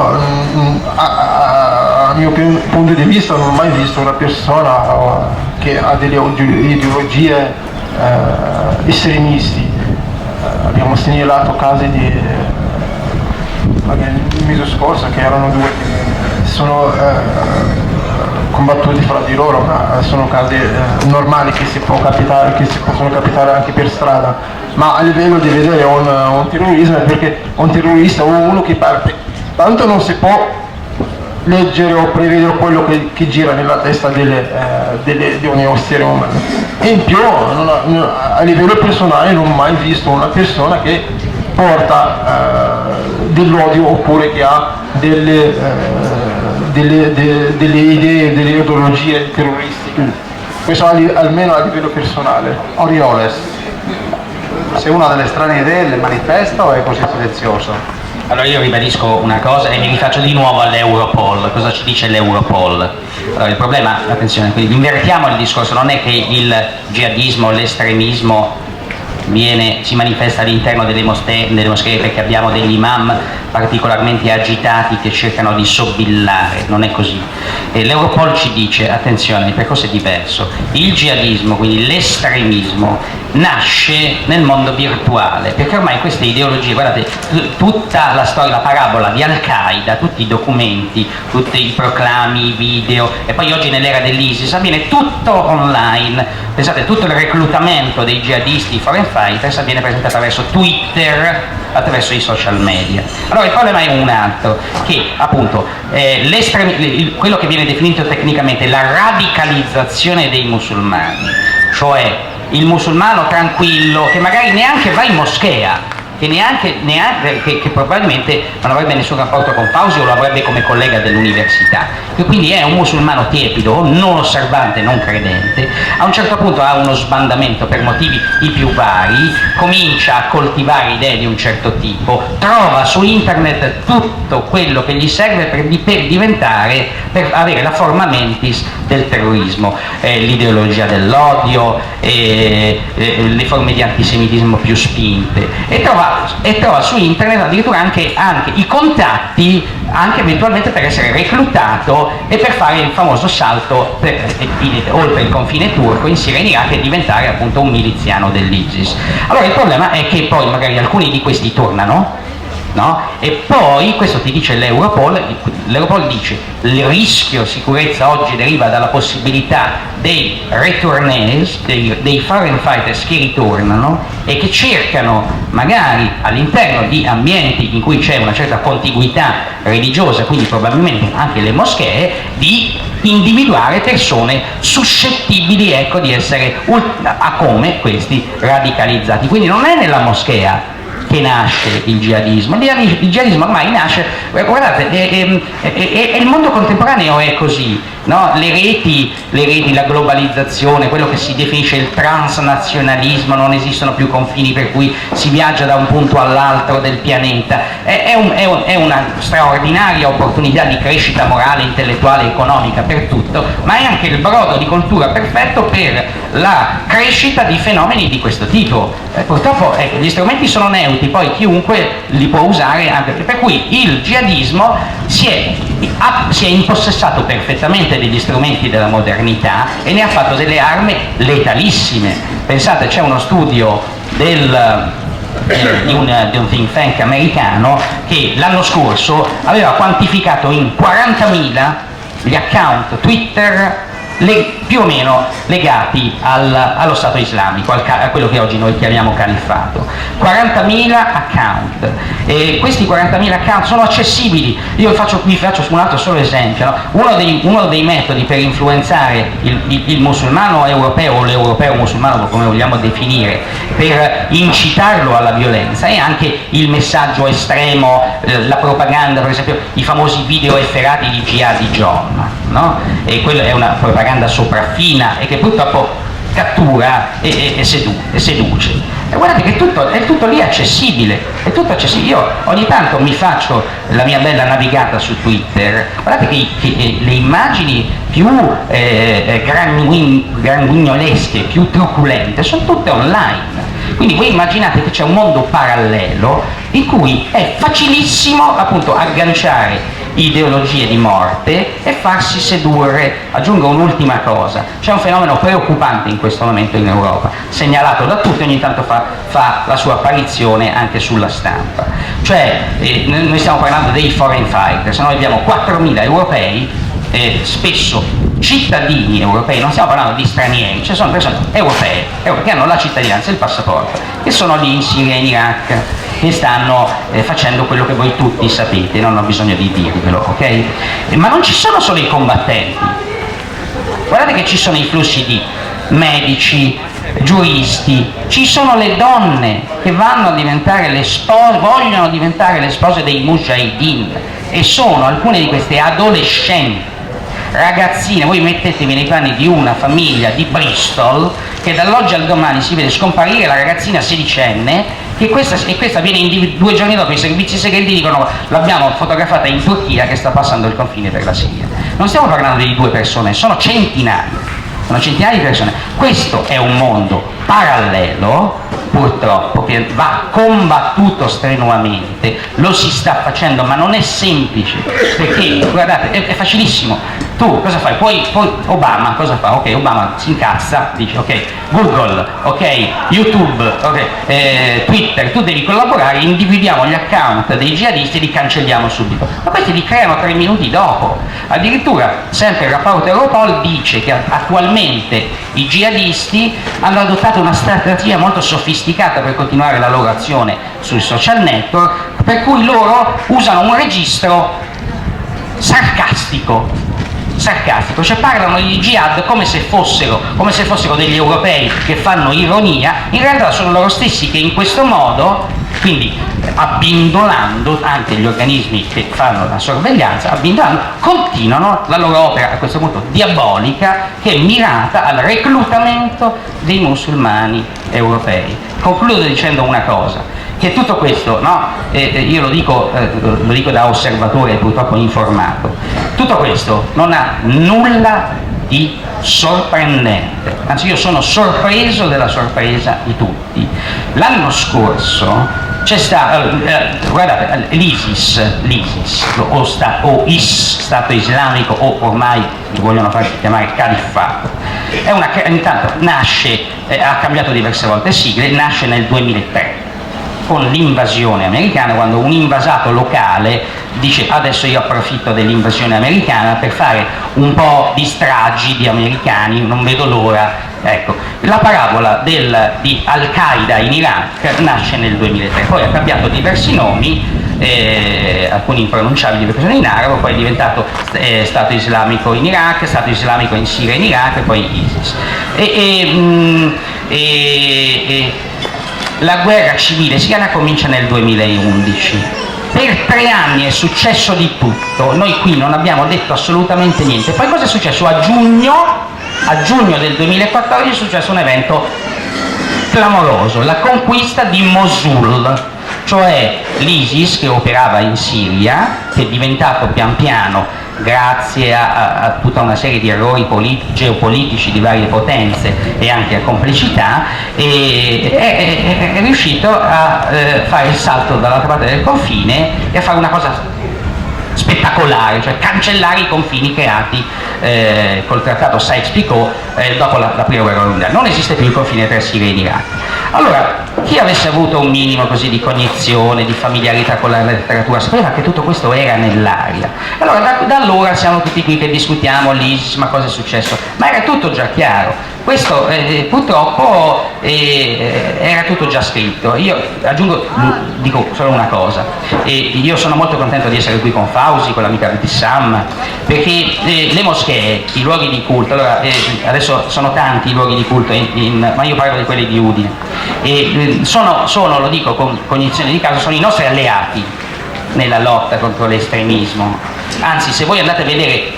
a mio punto di vista, non ho mai visto una persona che ha delle ideologie estremisti. Abbiamo segnalato casi magari il mese scorso che erano due che sono combattuti fra di loro, ma sono casi normali che si possono capitare anche per strada, ma a livello di vedere un terrorismo, perché un terrorista o uno che parte, tanto non si può leggere o prevedere quello che gira nella testa di un essere umano, e in più a livello personale non ho mai visto una persona che porta dell'odio oppure che ha delle idee, delle ideologie terroristiche. Questo almeno a livello personale. Orioles, se uno ha delle strane idee le manifesta o è così silenzioso? Allora io ribadisco una cosa e mi rifaccio di nuovo all'Europol. Cosa ci dice l'Europol? Allora il problema, attenzione, quindi invertiamo il discorso, non è che il jihadismo, l'estremismo si manifesta all'interno delle moschee perché abbiamo degli imam particolarmente agitati che cercano di sobillare, non è così. E l'Europol ci dice, attenzione, il percorso è diverso, il jihadismo, quindi l'estremismo, nasce nel mondo virtuale, perché ormai queste ideologie, guardate, tutta la storia, la parabola di Al-Qaeda, tutti i documenti, tutti i proclami, i video, e poi oggi nell'era dell'ISIS avviene tutto online. Pensate, tutto il reclutamento dei jihadisti, foreign fighters, avviene presentato attraverso Twitter, attraverso i social media. Allora il problema è un altro, che appunto quello che viene definito tecnicamente la radicalizzazione dei musulmani, cioè il musulmano tranquillo che magari neanche va in moschea, che probabilmente non avrebbe nessun rapporto con Fausi o lo avrebbe come collega dell'università, che quindi è un musulmano tiepido, non osservante, non credente, a un certo punto ha uno sbandamento per motivi i più vari, comincia a coltivare idee di un certo tipo, trova su internet tutto quello che gli serve per avere la forma mentis del terrorismo, l'ideologia dell'odio, le forme di antisemitismo più spinte, e trova su internet addirittura anche i contatti, anche eventualmente per essere reclutato e per fare il famoso salto oltre il confine turco in Siria e in Iraq e diventare appunto un miliziano dell'ISIS. Allora il problema è che poi magari alcuni di questi tornano no? E poi, questo ti dice l'Europol dice il rischio sicurezza oggi deriva dalla possibilità dei retournés, dei foreign fighters che ritornano e che cercano magari all'interno di ambienti in cui c'è una certa contiguità religiosa, quindi probabilmente anche le moschee, di individuare persone suscettibili, ecco, di essere come questi radicalizzati. Quindi non è nella moschea che nasce il jihadismo. Il jihadismo ormai nasce, guardate, il mondo contemporaneo è così, no? Le reti, la globalizzazione, quello che si definisce il transnazionalismo, non esistono più confini per cui si viaggia da un punto all'altro del pianeta, è una straordinaria opportunità di crescita morale, intellettuale e economica per tutto, ma è anche il brodo di coltura perfetto per la crescita di fenomeni di questo tipo. Purtroppo gli strumenti sono neutri, poi chiunque li può usare, anche per cui il jihadismo si è impossessato perfettamente degli strumenti della modernità e ne ha fatto delle armi letalissime. Pensate, c'è uno studio di un think tank americano che l'anno scorso aveva quantificato in 40.000 gli account Twitter più o meno legati allo Stato islamico, a quello che oggi noi chiamiamo califfato. 40.000 account, e questi 40.000 account sono accessibili. Io vi faccio un altro solo esempio, no? Uno dei metodi per influenzare il musulmano europeo o l'europeo musulmano, come vogliamo definire, per incitarlo alla violenza, è anche il messaggio estremo, la propaganda, per esempio i famosi video efferati di Jihad John, no? E quella è una propaganda sopraffina e che purtroppo cattura e seduce. E guardate che è tutto lì accessibile, è tutto accessibile. Io ogni tanto mi faccio la mia bella navigata su Twitter, guardate che le immagini più grandignolesche, più truculente, sono tutte online. Quindi voi immaginate che c'è un mondo parallelo in cui è facilissimo appunto agganciare ideologie di morte e farsi sedurre. Aggiungo un'ultima cosa: c'è un fenomeno preoccupante in questo momento in Europa, segnalato da tutti, ogni tanto fa la sua apparizione anche sulla stampa. Cioè, noi stiamo parlando dei foreign fighters, noi abbiamo 4.000 europei, spesso cittadini europei, non stiamo parlando di stranieri, ci sono persone europee che hanno la cittadinanza e il passaporto, che sono lì in Siria e in Iraq, che stanno facendo quello che voi tutti sapete, non ho bisogno di dirvelo, ok? Ma non ci sono solo i combattenti, guardate che ci sono i flussi di medici, giuristi, ci sono le donne che vanno a diventare vogliono diventare le spose dei mujahideen, e sono alcune di queste adolescenti, ragazzine. Voi mettetevi nei panni di una famiglia di Bristol che dall'oggi al domani si vede scomparire la ragazzina sedicenne, e questa viene 2 giorni dopo i servizi segreti dicono l'abbiamo fotografata in Turchia che sta passando il confine per la Siria. Non stiamo parlando di 2 persone, sono centinaia di persone. Questo è un mondo parallelo, purtroppo, che va combattuto strenuamente, lo si sta facendo, ma non è semplice, perché guardate, è facilissimo. Tu cosa fai? Poi Obama cosa fa? Ok, Obama si incazza, dice ok, Google, ok, YouTube, ok, Twitter, tu devi collaborare, individuiamo gli account dei jihadisti e li cancelliamo subito. Ma questi li creano 3 minuti dopo. Addirittura, sempre il rapporto Europol dice che attualmente i jihadisti hanno adottato una strategia molto sofisticata per continuare la loro azione sui social network, per cui loro usano un registro sarcastico, cioè parlano di jihad come se fossero degli europei che fanno ironia. In realtà sono loro stessi che in questo modo, quindi abbindolando anche gli organismi che fanno la sorveglianza, continuano la loro opera a questo punto diabolica, che è mirata al reclutamento dei musulmani europei. Concludo dicendo una cosa, che tutto questo, no? Io lo dico da osservatore purtroppo informato, tutto questo non ha nulla di sorprendente, anzi io sono sorpreso della sorpresa di tutti. L'anno scorso c'è stato, guardate, l'ISIS o Stato Islamico, o ormai li vogliono far chiamare califfato, intanto nasce, ha cambiato diverse volte sigle, nasce nel 2003. con l'invasione americana, quando un invasato locale dice adesso io approfitto dell'invasione americana per fare un po' di stragi di americani, non vedo l'ora. Ecco, la parabola di Al-Qaeda in Iraq nasce nel 2003, poi ha cambiato diversi nomi, alcuni impronunciabili perché sono in arabo, poi è diventato Stato Islamico in Iraq, Stato Islamico in Siria e in Iraq e poi ISIS. La guerra civile siriana comincia nel 2011. Per 3 anni è successo di tutto, noi qui non abbiamo detto assolutamente niente. Poi cosa è successo? A giugno del 2014 è successo un evento clamoroso, la conquista di Mosul, cioè l'ISIS che operava in Siria, che è diventato pian piano, grazie a tutta una serie di errori geopolitici di varie potenze e anche a complicità, è riuscito a fare il salto dall'altra parte del confine e a fare una cosa spettacolare, cioè cancellare i confini creati col trattato Sykes-Picot dopo la prima guerra mondiale. Non esiste più il confine tra Siria e Iraq. Allora, chi avesse avuto un minimo così di cognizione, di familiarità con la letteratura, sapeva che tutto questo era nell'aria. Allora, da allora siamo tutti qui che discutiamo l'ISIS, ma cosa è successo? Ma era tutto già chiaro. Questo purtroppo era tutto già scritto. Io aggiungo, dico solo una cosa, io sono molto contento di essere qui con Fausi, con l'amica Sam, perché le moschee, i luoghi di culto, allora, adesso sono tanti i luoghi di culto, ma io parlo di quelli di Udine, sono, lo dico con cognizione di causa, sono i nostri alleati nella lotta contro l'estremismo. Anzi, se voi andate a vedere,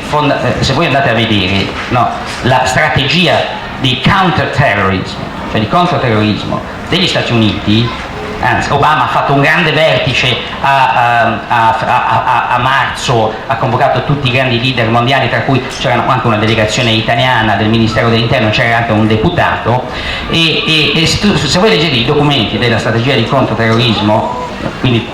la strategia di counter-terrorismo, cioè di controterrorismo degli Stati Uniti, anzi Obama ha fatto un grande vertice a marzo, ha convocato tutti i grandi leader mondiali, tra cui c'era anche una delegazione italiana del Ministero dell'Interno, c'era anche un deputato, e se voi leggete i documenti della strategia di controterrorismo, quindi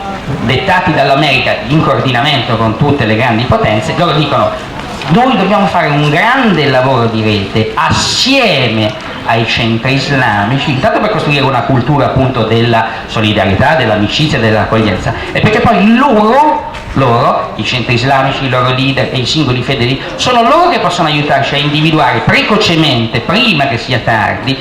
dettati dall'America in coordinamento con tutte le grandi potenze, loro dicono: noi dobbiamo fare un grande lavoro di rete assieme ai centri islamici, intanto per costruire una cultura appunto della solidarietà, dell'amicizia, dell'accoglienza, e perché poi loro, i centri islamici, i loro leader e i singoli fedeli, sono loro che possono aiutarci a individuare precocemente, prima che sia tardi,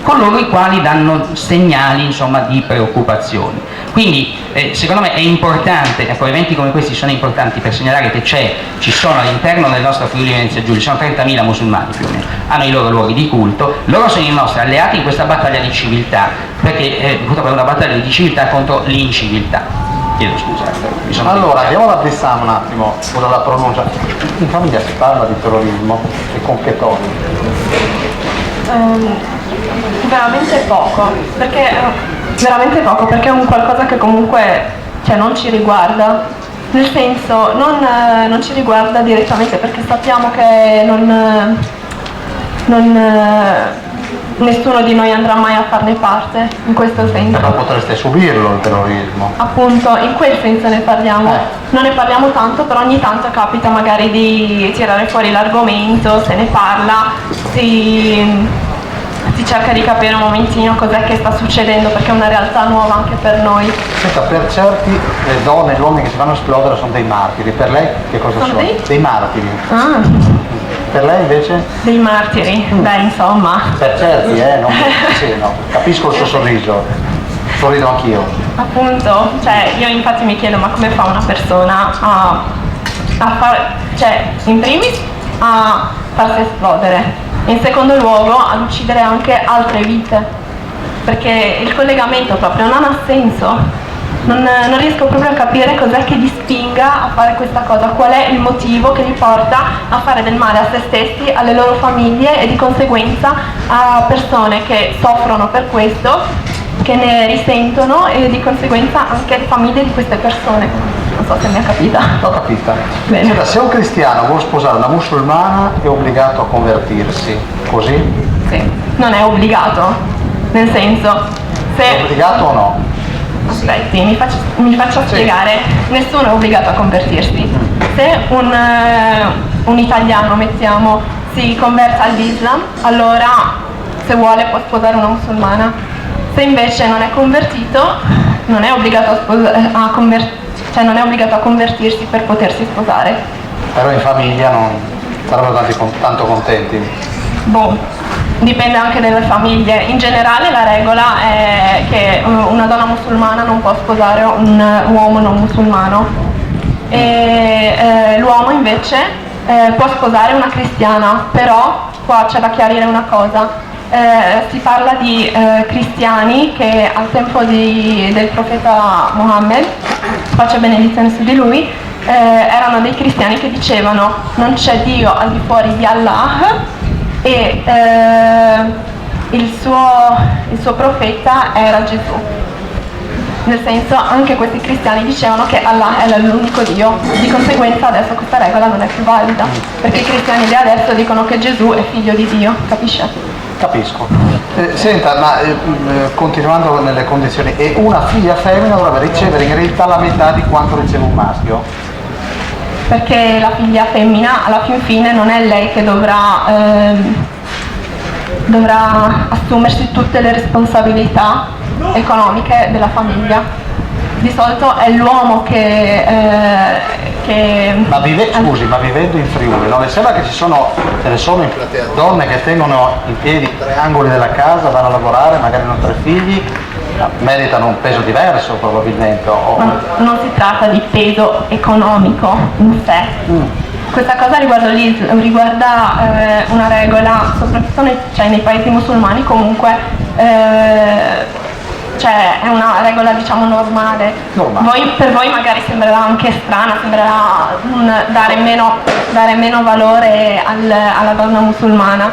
coloro i quali danno segnali, insomma, di preoccupazione. Quindi secondo me è importante, ecco, eventi come questi sono importanti per segnalare che ci sono all'interno del nostro Friuli Venezia Giulia, sono 30.000 musulmani più o meno, hanno i loro luoghi di culto, loro sono i nostri alleati in questa battaglia di civiltà, perché purtroppo è una battaglia di civiltà contro l'inciviltà. Chiedo scusa. Allora, andiamo ad Abdissam un attimo, con la pronuncia. In famiglia si parla di terrorismo e con che tono? Veramente poco, perché è un qualcosa che comunque, cioè, non ci riguarda, nel senso non ci riguarda direttamente, perché sappiamo che nessuno di noi andrà mai a farne parte, in questo senso. Però potreste subirlo il terrorismo. Appunto, in quel senso ne parliamo. Non ne parliamo tanto, però ogni tanto capita magari di tirare fuori l'argomento, se ne parla, si cerca di capire un momentino cos'è che sta succedendo, perché è una realtà nuova anche per noi. Senta, per certi le donne e gli uomini che si fanno esplodere sono dei martiri, per lei che cosa sono? Dei martiri. Ah. Per lei invece? Dei martiri, beh, insomma. Per certi, non sì, no. Capisco il suo sorriso, sorrido anch'io. Appunto, cioè io infatti mi chiedo, ma come fa una persona a fare, cioè in primis a farsi esplodere, in secondo luogo ad uccidere anche altre vite, perché il collegamento proprio non ha senso. Non riesco proprio a capire cos'è che li spinga a fare questa cosa, qual è il motivo che li porta a fare del male a se stessi, alle loro famiglie e di conseguenza a persone che soffrono per questo, che ne risentono, e di conseguenza anche le famiglie di queste persone. Non so se mi ha capita. L'ho capita. Bene. Senta, se un cristiano vuole sposare una musulmana è obbligato a convertirsi, così? Sì, non è obbligato, nel senso, se... È obbligato o no? Aspetti, mi faccio spiegare. Nessuno è obbligato a convertirsi. Se un italiano, mettiamo, si converte all'Islam, allora se vuole può sposare una musulmana. Se invece non è convertito, non è obbligato non è obbligato a convertirsi per potersi sposare. Però in famiglia non sarebbero tanto contenti. Boh, dipende anche dalle famiglie. In generale la regola è che una donna musulmana non può sposare un uomo non musulmano e l'uomo invece può sposare una cristiana, però qua c'è da chiarire una cosa. Si parla di cristiani che al tempo del profeta Mohammed, pace e benedizione su di lui, erano dei cristiani che dicevano non c'è Dio al di fuori di Allah e il suo profeta era Gesù. Nel senso, anche questi cristiani dicevano che Allah è l'unico Dio, di conseguenza adesso questa regola non è più valida, perché i cristiani di adesso dicono che Gesù è figlio di Dio, capisce? Capisco. Senta, ma continuando nelle condizioni, e una figlia femmina dovrebbe ricevere in realtà la metà di quanto riceve un maschio? Perché la figlia femmina alla fin fine non è lei che dovrà assumersi tutte le responsabilità economiche della famiglia. Di solito è l'uomo che Ma vivendo in Friuli, non le sembra che ce ne sono in platea donne che tengono in piedi 3 angoli della casa, vanno a lavorare, magari hanno 3 figli, meritano un peso diverso probabilmente? Non si tratta di peso economico in sé. Questa cosa riguarda una regola, soprattutto nei paesi musulmani comunque, cioè è una regola diciamo normale. Per voi magari sembrerà anche strana, sembrerà dare meno valore alla donna musulmana,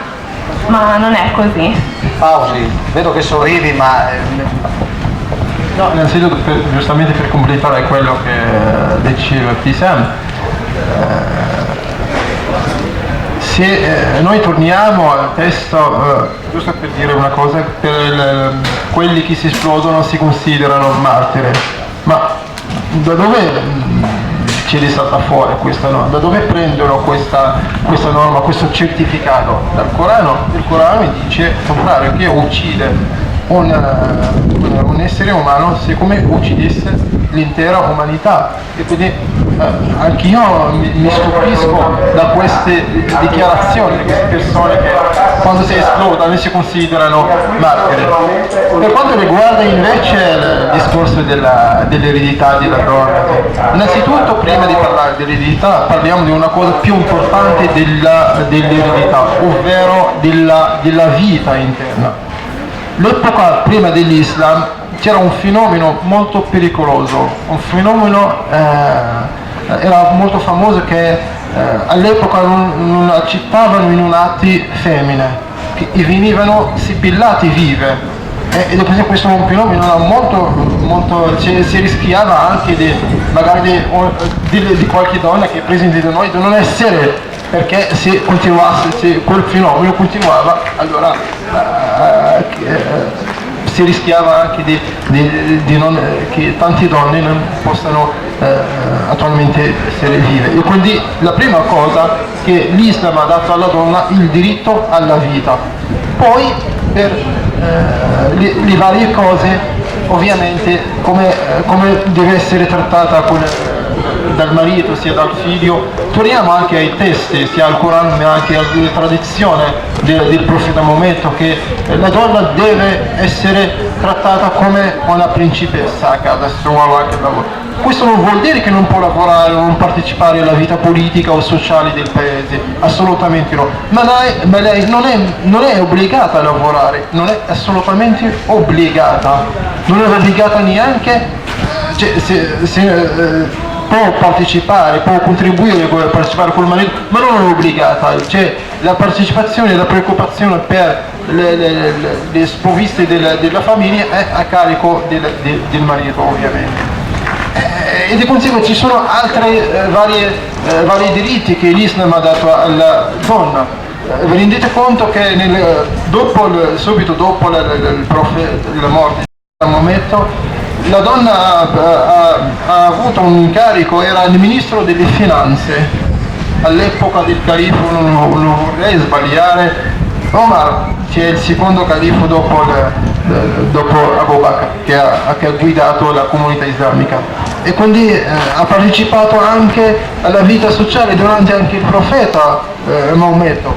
ma non è così. Fauzi, vedo che sorridi, ma... No, innanzitutto giustamente per completare quello che diceva Pisam, se noi torniamo al testo, giusto per dire una cosa, quelli che si esplodono si considerano martiri, ma da dove ce l'è stata fuori questa norma? Da dove prendono questa norma, questo certificato? Dal Corano? Il Corano dice il contrario, che uccide un essere umano siccome uccidesse l'intera umanità, e quindi anch'io mi stupisco da queste dichiarazioni di queste persone che quando si esplodono si considerano martiri. Per quanto riguarda invece il discorso dell'eredità della donna, innanzitutto prima di parlare dell'eredità parliamo di una cosa più importante dell'eredità, ovvero della vita interna. L'epoca prima dell'Islam c'era un fenomeno molto pericoloso, un fenomeno era molto famoso che all'epoca non accettavano in un'atti femmine e venivano sibillati vive, ed è questo un fenomeno molto si rischiava anche di qualche donna che è presente da noi di non essere, perché se quel fenomeno continuava allora si rischiava anche che tante donne non possano attualmente essere vive. E quindi la prima cosa che l'Islam ha dato alla donna il diritto alla vita. Poi per le varie cose ovviamente come deve essere trattata dal marito sia dal figlio, torniamo anche ai testi sia al Corano ma anche alla tradizione del profeta Maometto, che la donna deve essere trattata come una principessa a casa sua o anche al lavoro. Questo non vuol dire che non può lavorare o non partecipare alla vita politica o sociale del paese, assolutamente no, ma lei non è obbligata a lavorare, non è assolutamente obbligata, non è obbligata neanche, può partecipare, può contribuire a partecipare col marito, ma non è obbligata, cioè la partecipazione e la preoccupazione per le sprovviste della famiglia è a carico del marito ovviamente. E di conseguenza ci sono altri vari diritti che l'Islam ha dato alla donna. Vi rendete conto che subito dopo la morte di Maometto, la donna ha avuto un incarico, era il ministro delle finanze all'epoca del califfo, non vorrei sbagliare, Omar, che è il secondo califfo dopo dopo Abu Bakr, che ha guidato la comunità islamica, e quindi ha partecipato anche alla vita sociale durante anche il profeta Maometto.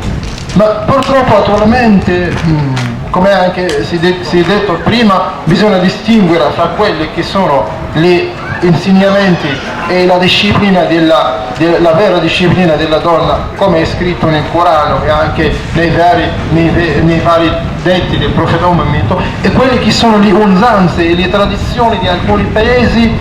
Ma purtroppo attualmente, come anche si è detto prima, bisogna distinguere fra quelli che sono gli insegnamenti e la disciplina la vera disciplina della donna, come è scritto nel Corano e anche nei vari detti del profeta Maometto, e quelle che sono le usanze e le tradizioni di alcuni paesi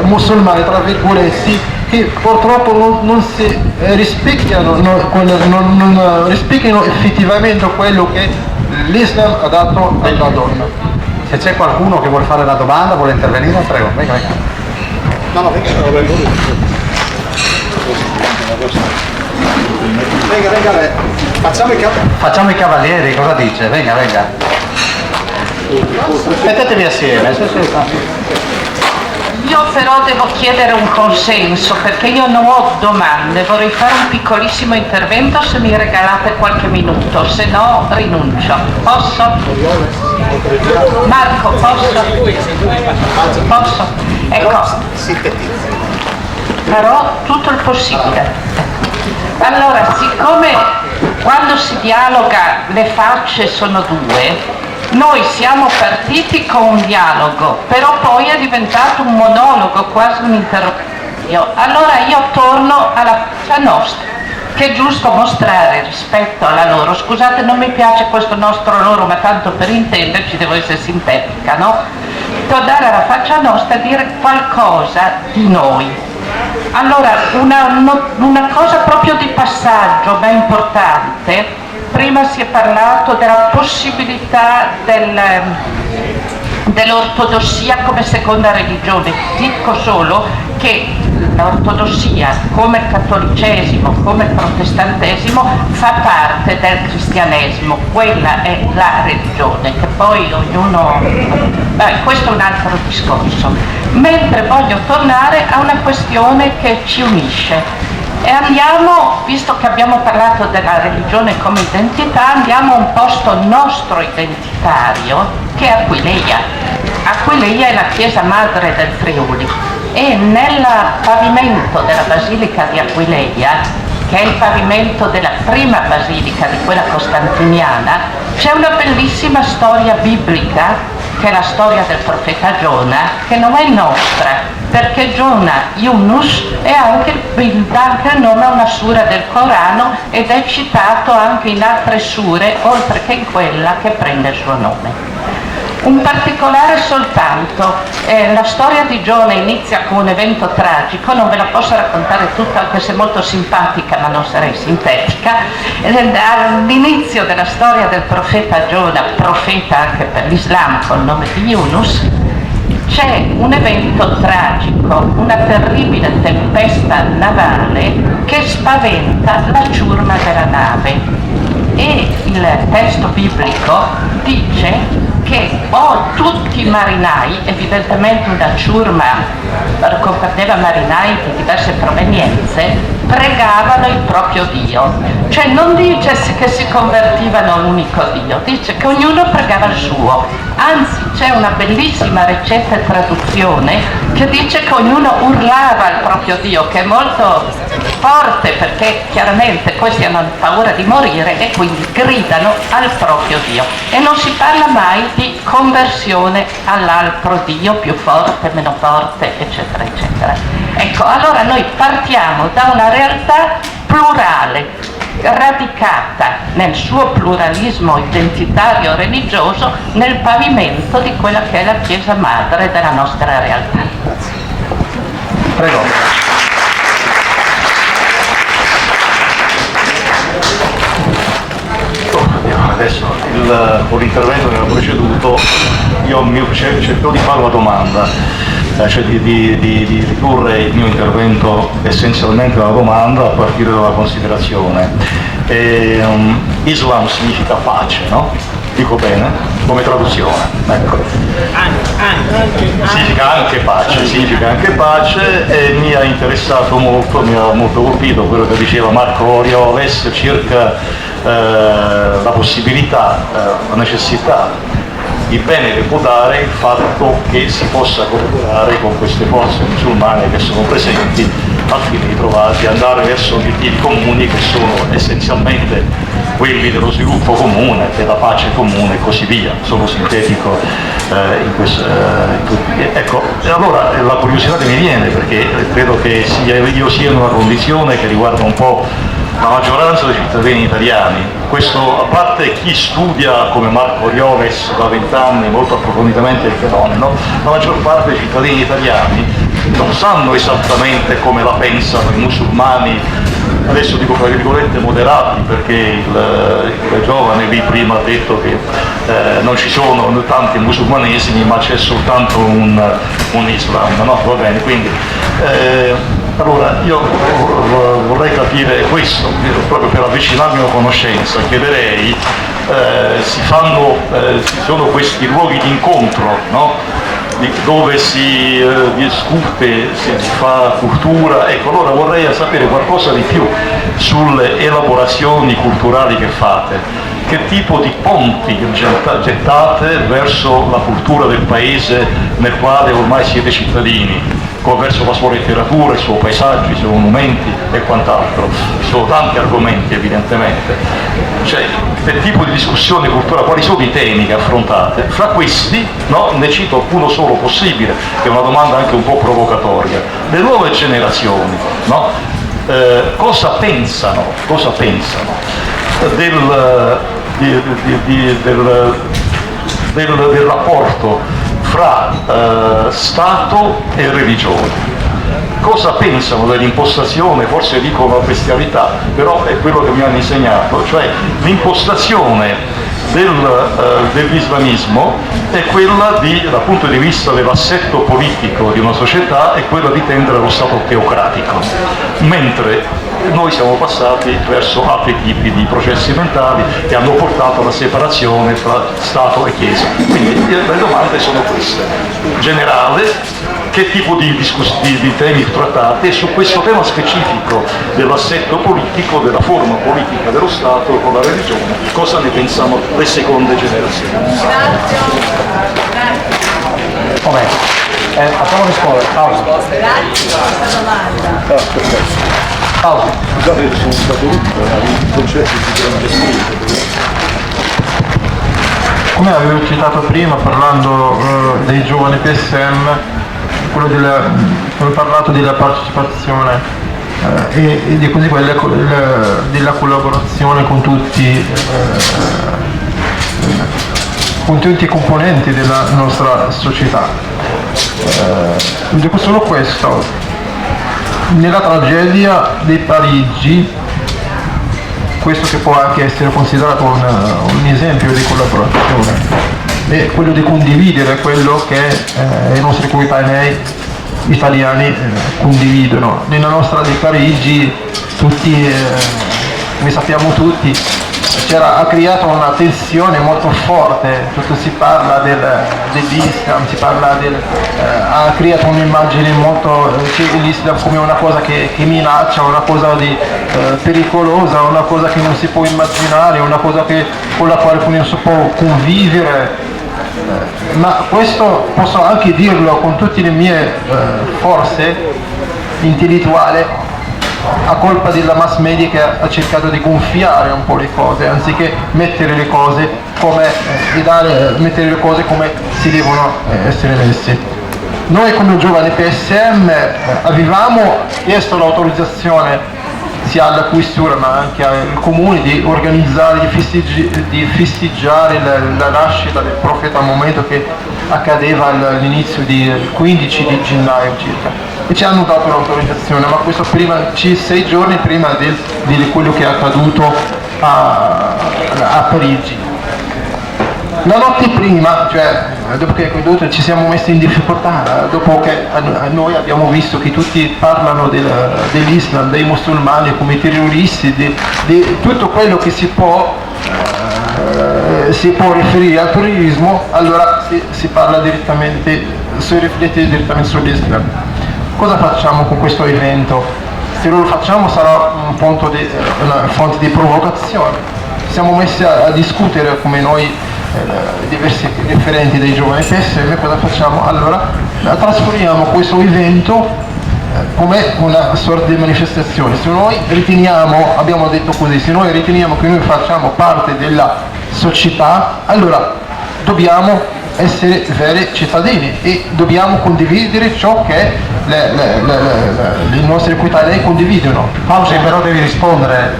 musulmani, tra virgolette, che purtroppo non si rispecchiano, non rispecchiano effettivamente quello che l'Islam ha dato alla donna. Se c'è qualcuno che vuole fare una domanda, vuole intervenire, prego, venga. No, venga. Venga. Facciamo i cavalieri, cosa dice? Venga. Mettetevi assieme. Io però devo chiedere un consenso perché io non ho domande, vorrei fare un piccolissimo intervento se mi regalate qualche minuto, se no rinuncio. Posso? Marco, posso? Posso? Ecco, farò tutto il possibile. Allora, siccome quando si dialoga le facce sono due, noi siamo partiti con un dialogo, però poi è diventato un monologo, quasi un interrogatorio. Allora io torno alla faccia nostra, che è giusto mostrare rispetto alla loro. Scusate, non mi piace questo nostro loro, ma tanto per intenderci devo essere sintetica, no? Tornare alla faccia nostra e dire qualcosa di noi. Allora, una cosa proprio di passaggio, ma importante. Prima si è parlato della possibilità dell'ortodossia come seconda religione. Dico solo che l'ortodossia, come il cattolicesimo, come il protestantesimo, fa parte del cristianesimo, quella è la religione, che poi ognuno... questo è un altro discorso. Mentre voglio tornare a una questione che ci unisce. E andiamo, visto che abbiamo parlato della religione come identità, andiamo a un posto nostro identitario che è Aquileia. Aquileia è la chiesa madre del Friuli e nel pavimento della Basilica di Aquileia, che è il pavimento della prima basilica di quella costantiniana, c'è una bellissima storia biblica che è la storia del profeta Giona, che non è nostra, perché Giona Yunus è anche il nome a una sura del Corano ed è citato anche in altre sure, oltre che in quella che prende il suo nome. Un particolare soltanto, la storia di Giona inizia con un evento tragico, non ve la posso raccontare tutta anche se molto simpatica, ma non sarei sintetica. All'inizio della storia del profeta Giona, profeta anche per l'Islam col nome di Yunus, c'è un evento tragico, una terribile tempesta navale che spaventa la ciurma della nave, e il testo biblico dice che tutti i marinai, evidentemente una ciurma comprendeva marinai di diverse provenienze, pregavano il proprio Dio. Cioè non dice che si convertivano all'unico Dio, dice che ognuno pregava il suo. Anzi, c'è una bellissima recente traduzione che dice che ognuno urlava al proprio Dio, che è molto forte perché chiaramente questi hanno paura di morire e quindi gridano al proprio Dio. E non si parla mai di conversione all'altro Dio, più forte, meno forte, eccetera, eccetera. Ecco, allora noi partiamo da una realtà plurale, radicata nel suo pluralismo identitario religioso nel pavimento di quella che è la Chiesa madre della nostra realtà. Prego. Adesso con l'intervento che mi ha preceduto io cerco di fare una domanda, cioè di ridurre il mio intervento essenzialmente a una domanda a partire dalla considerazione. Islam significa pace, no? Dico bene? Come traduzione. Ecco. Significa anche pace e mi ha interessato molto, mi ha molto colpito quello che diceva Marco Orioles circa la possibilità, la necessità il bene che può dare il fatto che si possa collaborare con queste forze musulmane che sono presenti al fine di andare verso obiettivi comuni che sono essenzialmente quelli dello sviluppo comune, della pace comune e così via. Sono sintetico ecco, allora la curiosità che mi viene, perché credo che io sia in una condizione che riguarda un po' la maggioranza dei cittadini italiani. Questo, a parte chi studia come Marco Orioles da 20 anni molto approfonditamente il fenomeno, la maggior parte dei cittadini italiani non sanno esattamente come la pensano i musulmani, adesso dico tra virgolette moderati, perché il giovane lì prima ha detto che non ci sono tanti musulmanesimi ma c'è soltanto un Islam, no? Va bene, quindi allora io vorrei capire questo, proprio per avvicinarmi alla conoscenza, chiederei, ci sono questi luoghi di incontro, no? Dove si discute, si fa cultura, ecco, allora vorrei sapere qualcosa di più sulle elaborazioni culturali che fate, che tipo di ponti gettate verso la cultura del paese nel quale ormai siete cittadini, verso la sua letteratura, il suo paesaggio, i suoi monumenti e quant'altro. Ci sono tanti argomenti evidentemente, cioè che tipo di discussione culturale, quali sono i temi che affrontate? Fra questi, no, ne cito alcuno solo possibile, che è una domanda anche un po' provocatoria. Le nuove generazioni, no? Cosa pensano del rapporto fra Stato e religione? Cosa pensano dell'impostazione, forse dico una bestialità, però è quello che mi hanno insegnato, cioè l'impostazione dell'islamismo è quella dal punto di vista dell'assetto politico di una società, è quella di tendere allo Stato teocratico, mentre noi siamo passati verso altri tipi di processi mentali che hanno portato alla separazione tra Stato e Chiesa. Quindi le domande sono queste. In generale, che tipo di temi trattate, e su questo tema specifico dell'assetto politico, della forma politica dello Stato con la religione, cosa ne pensano le seconde generazioni? Facciamo rispondere. Pausa. Pausa. Scusate, sono stato un concetto sicuramente. Come avevo citato prima parlando dei giovani PSM, ho parlato della partecipazione e di così della collaborazione con tutti i componenti della nostra società. Dico solo questo: nella tragedia di Parigi, questo che può anche essere considerato un esempio di collaborazione, è quello di condividere quello che i nostri coetanei italiani condividono. Nella nostra di Parigi, ne sappiamo tutti, ha creato una tensione molto forte, tutto si parla dell'Islam, ha creato un'immagine molto, l'Islam come una cosa che minaccia, una cosa pericolosa, una cosa che non si può immaginare, una cosa con la quale non si può convivere. Ma questo posso anche dirlo con tutte le mie forze intellettuali, a colpa della mass media che ha cercato di gonfiare un po' le cose, anziché mettere le cose come si devono essere messe. Noi come giovani PSM avevamo chiesto l'autorizzazione sia alla questura ma anche al comune di organizzare, di festeggiare la nascita del profeta Maometto, che accadeva all'inizio del 15 di gennaio circa, e ci hanno dato l'autorizzazione, ma questo 6 giorni prima di quello che è accaduto a Parigi. La notte prima, cioè dopo che è accaduto, ci siamo messi in difficoltà, dopo che noi abbiamo visto che tutti parlano dell'Islam, dei musulmani come terroristi, di tutto quello che si può riferire al terrorismo, allora si parla direttamente, si riflette direttamente sull'Islam. Cosa facciamo con questo evento? Se non lo facciamo sarà una fonte di provocazione. Siamo messi a discutere come noi diversi referenti dei giovani PSM, cosa facciamo? Allora trasformiamo questo evento come una sorta di manifestazione. Se noi riteniamo, abbiamo detto così, se noi riteniamo che noi facciamo parte della società, allora dobbiamo essere veri cittadini e dobbiamo condividere ciò che i nostri coetanei condividono. Fauci, però devi rispondere.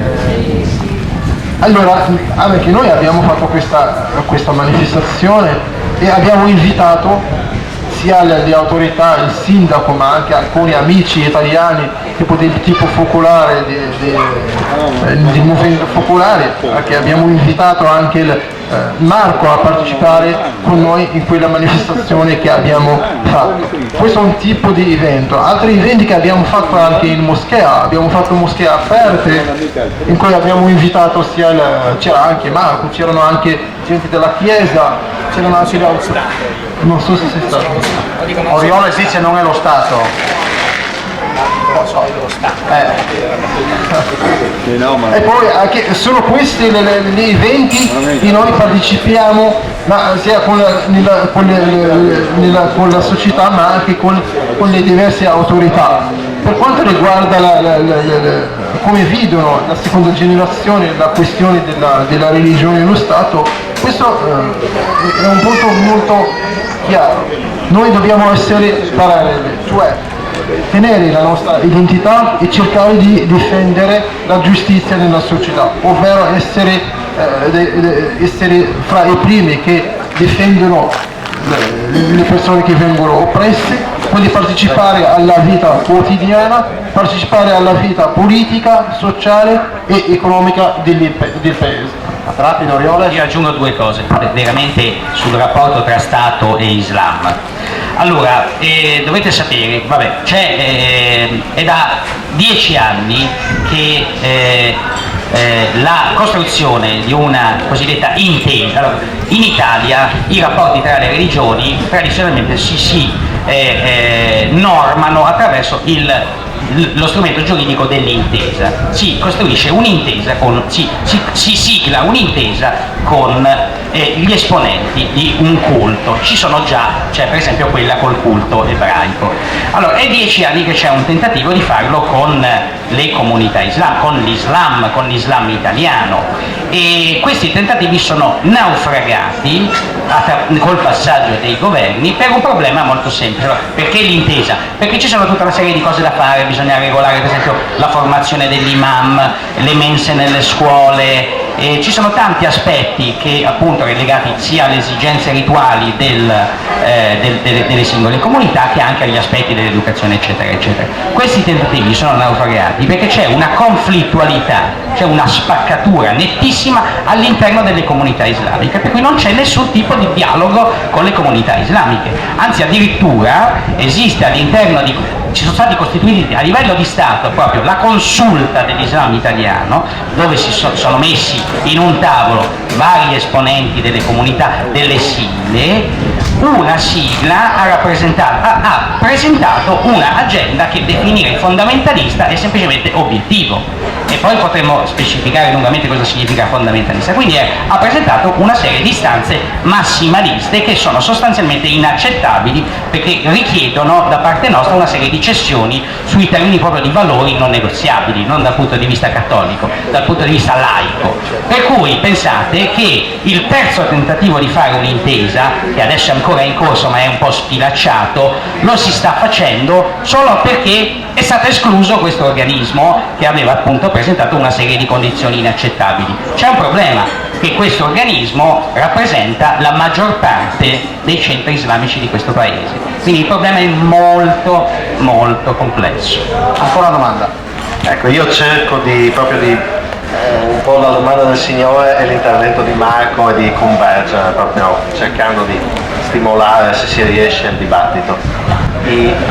Allora, anche noi abbiamo fatto questa manifestazione e abbiamo invitato sia le autorità, il sindaco, ma anche alcuni amici italiani tipo del tipo focolare, di movimento focolare, che abbiamo invitato anche Marco a partecipare con noi in quella manifestazione che abbiamo fatto. Questo è un tipo di evento. Altri eventi che abbiamo fatto anche in moschea, abbiamo fatto moschee aperte in cui abbiamo invitato c'era anche Marco, c'erano anche gente della chiesa, c'erano anche gli altri. Non so se sei stato. Orioles dice non è lo Stato. E poi anche sono questi gli eventi che noi partecipiamo, ma sia con la società ma anche con le diverse autorità. Per quanto riguarda come vedono la seconda generazione la questione della religione e lo Stato, questo è un punto molto chiaro. Noi dobbiamo essere paralleli, cioè tenere la nostra identità e cercare di difendere la giustizia nella società, ovvero essere fra i primi che difendono le persone che vengono oppresse, quindi partecipare alla vita quotidiana, partecipare alla vita politica, sociale e economica del paese. Rapido, Orioles. Io aggiungo due cose, veramente sul rapporto tra Stato e Islam. Allora, dovete sapere, è da 10 anni che la costruzione di una cosiddetta intesa. Allora, in Italia i rapporti tra le religioni tradizionalmente si normano attraverso lo strumento giuridico dell'intesa. Si costruisce un'intesa si sigla un'intesa con gli esponenti di un culto. C'è per esempio quella col culto ebraico. Allora, è 10 anni che c'è un tentativo di farlo con le comunità con l'Islam italiano, e questi tentativi sono naufragati col passaggio dei governi per un problema molto semplice. Perché l'intesa? Perché ci sono tutta una serie di cose da fare, bisogna regolare per esempio la formazione dell'imam, le mense nelle scuole, ci sono tanti aspetti che appunto legati sia alle esigenze rituali delle singole comunità che anche agli aspetti dell'educazione eccetera eccetera. Questi tentativi sono naufragati perché c'è una conflittualità, c'è una spaccatura nettissima all'interno delle comunità islamiche, per cui non c'è nessun tipo di dialogo con le comunità islamiche, anzi addirittura esiste ci sono stati costituiti a livello di Stato proprio la consulta dell'Islam italiano, dove si sono messi in un tavolo vari esponenti delle comunità, delle sigle. Una sigla ha presentato una agenda che definire fondamentalista è semplicemente obiettivo, e poi potremmo specificare lungamente cosa significa fondamentalista. Quindi ha presentato una serie di istanze massimaliste che sono sostanzialmente inaccettabili, perché richiedono da parte nostra una serie di cessioni sui termini proprio di valori non negoziabili, non dal punto di vista cattolico, dal punto di vista laico. Per cui pensate che il terzo tentativo di fare un'intesa, che adesso è ancora in corso ma è un po' sfilacciato, lo si sta facendo solo perché è stato escluso questo organismo che aveva appunto presentato una serie di condizioni inaccettabili. C'è un problema, che questo organismo rappresenta la maggior parte dei centri islamici di questo paese, quindi il problema è molto molto complesso. Ancora una domanda. Ecco, io cerco un po' la domanda del Signore e l'intervento di Marco e di convergere, proprio cercando di stimolare, se si riesce, il dibattito.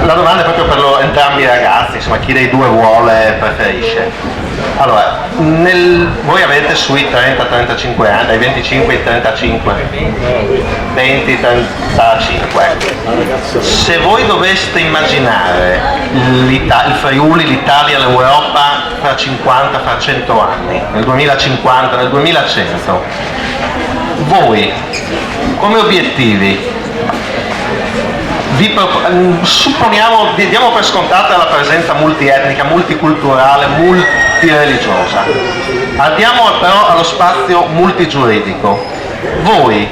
La domanda è proprio per entrambi i ragazzi, insomma, chi dei due vuole, preferisce. Allora, voi avete sui 30-35 anni, dai 25 ai 35, 20-35. Se voi doveste immaginare il Friuli, l'Italia, l'Europa fra 50, fra 100 anni, nel 2050, nel 2100, voi come obiettivi supponiamo, diamo per scontata la presenza multietnica, multiculturale, multireligiosa, andiamo però allo spazio multigiuridico. Voi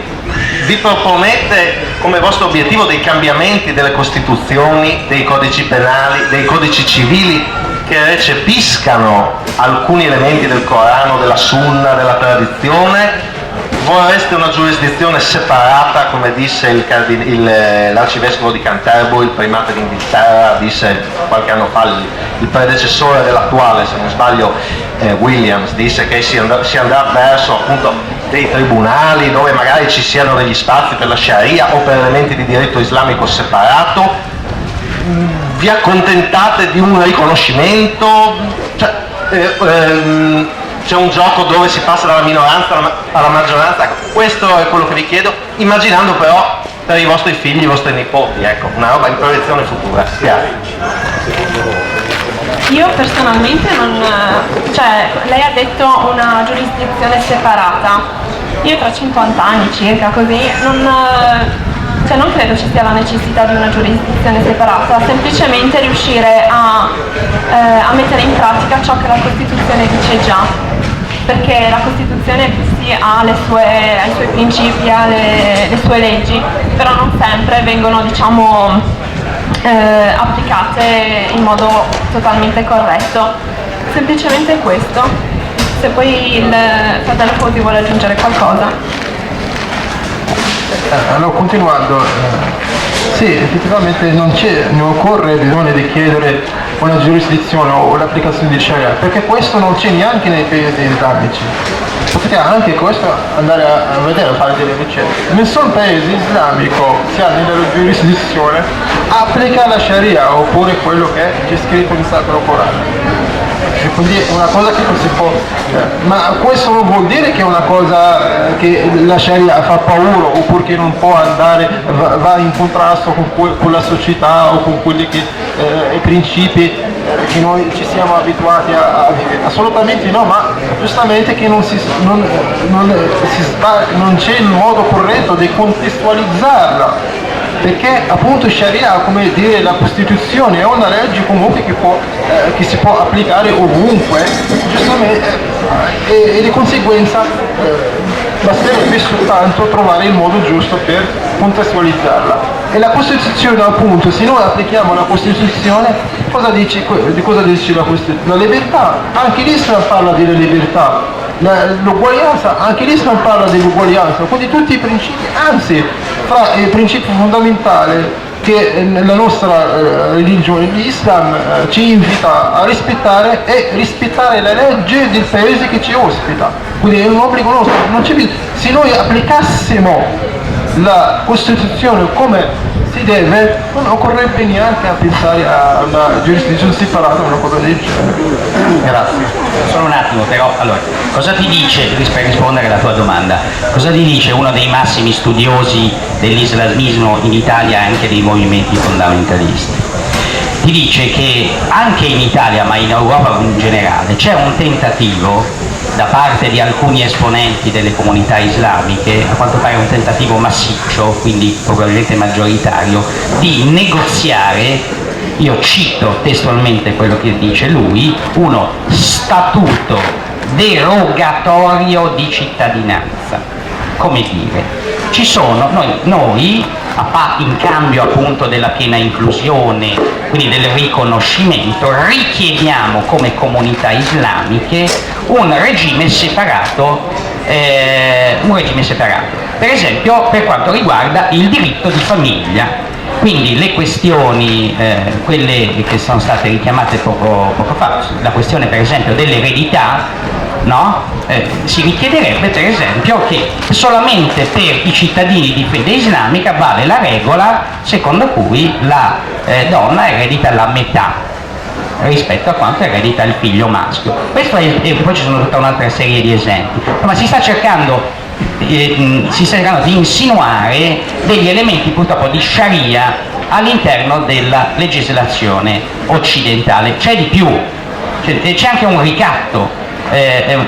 vi proponete come vostro obiettivo dei cambiamenti delle costituzioni, dei codici penali, dei codici civili che recepiscano alcuni elementi del Corano, della Sunna, della tradizione? Vorreste una giurisdizione separata, come disse l'arcivescovo di Canterbury, il primate d'Inghilterra, disse qualche anno fa, il predecessore dell'attuale, se non sbaglio, Williams, disse che si andrà verso appunto dei tribunali dove magari ci siano degli spazi per la Sharia o per elementi di diritto islamico separato. Vi accontentate di un riconoscimento? C'è un gioco dove si passa dalla minoranza alla maggioranza? Ecco, questo è quello che vi chiedo, immaginando però per i vostri figli, i vostri nipoti, ecco, una roba in proiezione futura. Grazie. Io personalmente lei ha detto una giurisdizione separata. Io tra 50 anni circa così non credo ci sia la necessità di una giurisdizione separata, semplicemente riuscire a mettere in pratica ciò che la Costituzione dice già, perché la Costituzione sì, ha i suoi principi, ha le sue leggi, però non sempre vengono applicate in modo totalmente corretto. Semplicemente questo. Se poi il fratello Cosi vuole aggiungere qualcosa. Allora, continuando, sì, effettivamente non occorre bisogno di chiedere una giurisdizione o l'applicazione di Sharia, perché questo non c'è neanche nei paesi islamici. Potete anche questo andare a vedere, a fare delle ricerche. Nessun paese islamico che ha nella giurisdizione applica la Sharia oppure quello che c'è scritto in Sacro Corano. Quindi è una cosa che non si può, ma questo non vuol dire che è una cosa che la Sharia fa paura oppure che non può andare, va in contrasto con la società o con quelli che i principi che noi ci siamo abituati a vivere. Assolutamente no, ma giustamente che non c'è il modo corretto di contestualizzarla. Perché appunto Sharia, come dire la Costituzione, è una legge comunque che si può applicare ovunque, giustamente, e di conseguenza basterebbe soltanto trovare il modo giusto per contestualizzarla. E la Costituzione appunto, se noi applichiamo la Costituzione, di cosa dice la Costituzione? La libertà, anche l'Islam parla della libertà. L'uguaglianza, anche l'Islam parla dell'uguaglianza, quindi tutti i principi, anzi fra i principi fondamentali che la nostra religione, l'Islam, ci invita a rispettare è rispettare le leggi del paese che ci ospita, quindi è un obbligo nostro. Non c'è bisogno. Se noi applicassimo la Costituzione come si deve, non occorrerebbe neanche a pensare a una giurisdizione separata, una cosa del genere. Grazie. Solo un attimo, però, allora, cosa ti dice, per rispondere alla tua domanda, cosa ti dice uno dei massimi studiosi dell'islamismo in Italia e anche dei movimenti fondamentalisti? Ti dice che anche in Italia, ma in Europa in generale, c'è un tentativo da parte di alcuni esponenti delle comunità islamiche, a quanto pare un tentativo massiccio, quindi probabilmente maggioritario, di negoziare, io cito testualmente quello che dice lui, uno statuto derogatorio di cittadinanza. Come dire, ci sono, noi in cambio appunto della piena inclusione, quindi del riconoscimento, richiediamo come comunità islamiche un regime separato, per esempio per quanto riguarda il diritto di famiglia. Quindi le questioni, quelle che sono state richiamate poco fa, la questione per esempio dell'eredità, no? Si richiederebbe per esempio che solamente per i cittadini di fede islamica vale la regola secondo cui la donna eredita la metà rispetto a quanto eredita il figlio maschio. Questo e poi ci sono tutta un'altra serie di esempi, ma si sta cercando di insinuare degli elementi purtroppo di Sharia all'interno della legislazione occidentale. C'è di più, c'è anche un ricatto.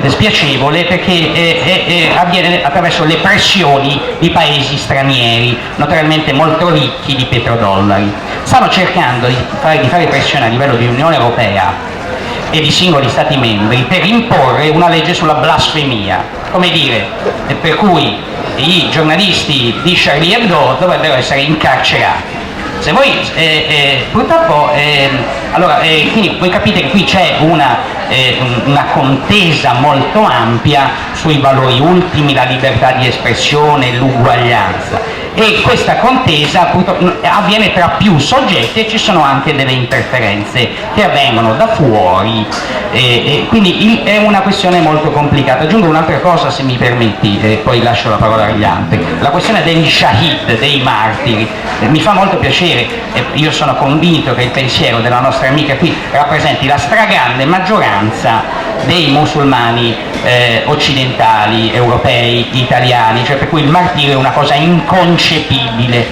spiacevole perché avviene attraverso le pressioni di paesi stranieri, naturalmente molto ricchi di petrodollari. Stanno cercando di fare pressione a livello di Unione Europea e di singoli Stati membri per imporre una legge sulla blasfemia, come dire, per cui i giornalisti di Charlie Hebdo dovrebbero essere incarcerati. Se voi purtroppo quindi voi capite che qui c'è una contesa molto ampia sui valori ultimi, la libertà di espressione, l'uguaglianza, e questa contesa avviene tra più soggetti e ci sono anche delle interferenze che avvengono da fuori, quindi è una questione molto complicata. Aggiungo un'altra cosa, se mi permetti, e poi lascio la parola agli altri: la questione degli shahid, dei martiri. Mi fa molto piacere, io sono convinto che il pensiero della nostra amica qui rappresenti la stragrande maggioranza dei musulmani occidentali, europei, italiani, cioè per cui il martirio è una cosa inconcepibile,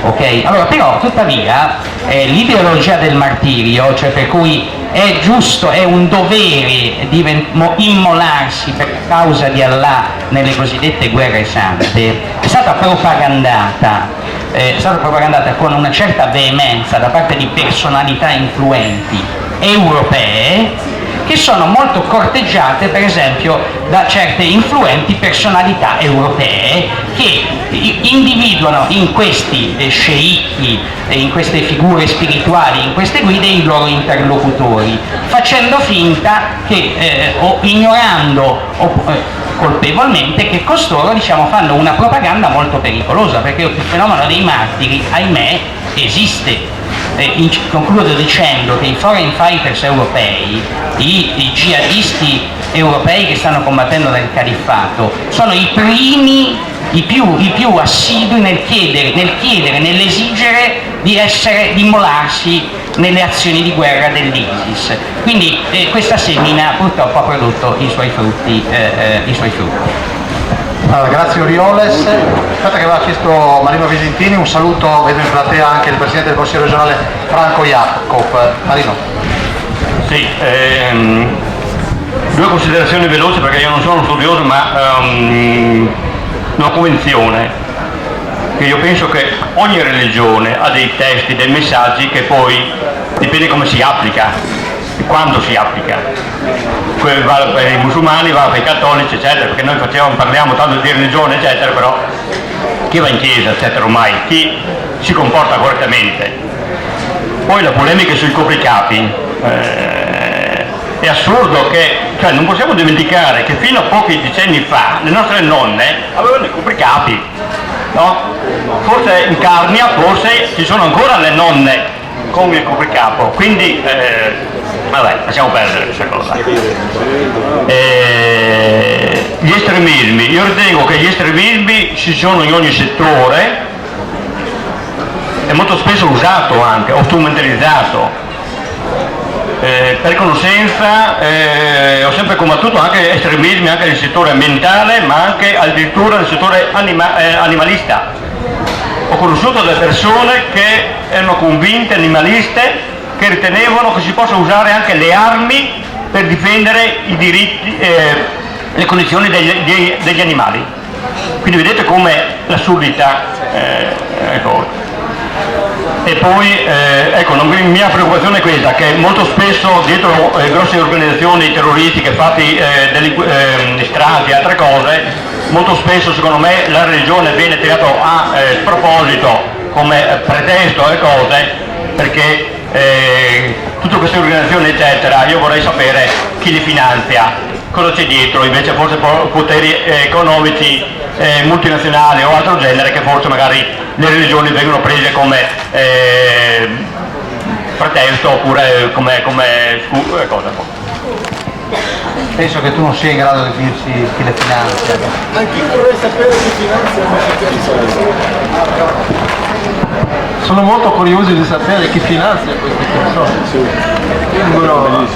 ok? Allora, però, tuttavia, l'ideologia del martirio, cioè per cui è giusto, è un dovere immolarsi per causa di Allah nelle cosiddette guerre sante, è stata propagandata con una certa veemenza da parte di personalità influenti europee, che sono molto corteggiate per esempio da certe influenti personalità europee che individuano in questi sceicchi, in queste figure spirituali, in queste guide i loro interlocutori, facendo finta che, o ignorando colpevolmente, che costoro fanno una propaganda molto pericolosa, perché il fenomeno dei martiri, ahimè, esiste. Concludo dicendo che i foreign fighters europei, i jihadisti europei che stanno combattendo nel califfato, sono i primi, i più assidui nel chiedere, nell'esigere di immolarsi nelle azioni di guerra dell'ISIS. Quindi questa semina purtroppo ha prodotto i suoi frutti. Allora, grazie Orioles. Aspetta che aveva chiesto Marino Visentini, un saluto, vedo in platea anche il Presidente del Consiglio regionale Franco Jacob. Marino. Sì, due considerazioni veloci perché io non sono studioso, ma una convenzione, che io penso che ogni religione ha dei testi, dei messaggi che poi dipende come si applica, quando si applica. Va per i musulmani, va per i cattolici, eccetera, perché noi parliamo tanto di religione, eccetera, però chi va in chiesa, eccetera, ormai, chi si comporta correttamente. Poi la polemica sui copricapi, è assurdo che, cioè non possiamo dimenticare che fino a pochi decenni fa le nostre nonne avevano i copricapi, no? Forse in Carnia, forse ci sono ancora le nonne con il copricapo, quindi vabbè, lasciamo perdere questa cosa. Gli estremismi, io ritengo che gli estremismi ci sono in ogni settore, è molto spesso usato anche, o strumentalizzato. Per conoscenza ho sempre combattuto anche estremismi anche nel settore ambientale, ma anche addirittura nel settore animalista. Ho conosciuto delle persone che erano convinte animaliste, che ritenevano che si possa usare anche le armi per difendere i diritti, le condizioni degli animali. Quindi vedete come l'assurdità ecco. E poi ecco, la mia preoccupazione è questa, che molto spesso dietro grosse organizzazioni terroristiche fatti delle stragi e altre cose, molto spesso secondo me la religione viene tirata a sproposito come pretesto e cose, perché tutte queste organizzazioni eccetera, io vorrei sapere chi li finanzia, cosa c'è dietro, invece forse poteri economici multinazionali o altro genere, che forse magari le religioni vengono prese come pretesto oppure come cosa. Penso che tu non sia in grado di dirci chi le finanzia. Anche io vorrei sapere chi finanzia Sono molto curioso di sapere chi finanzia queste persone.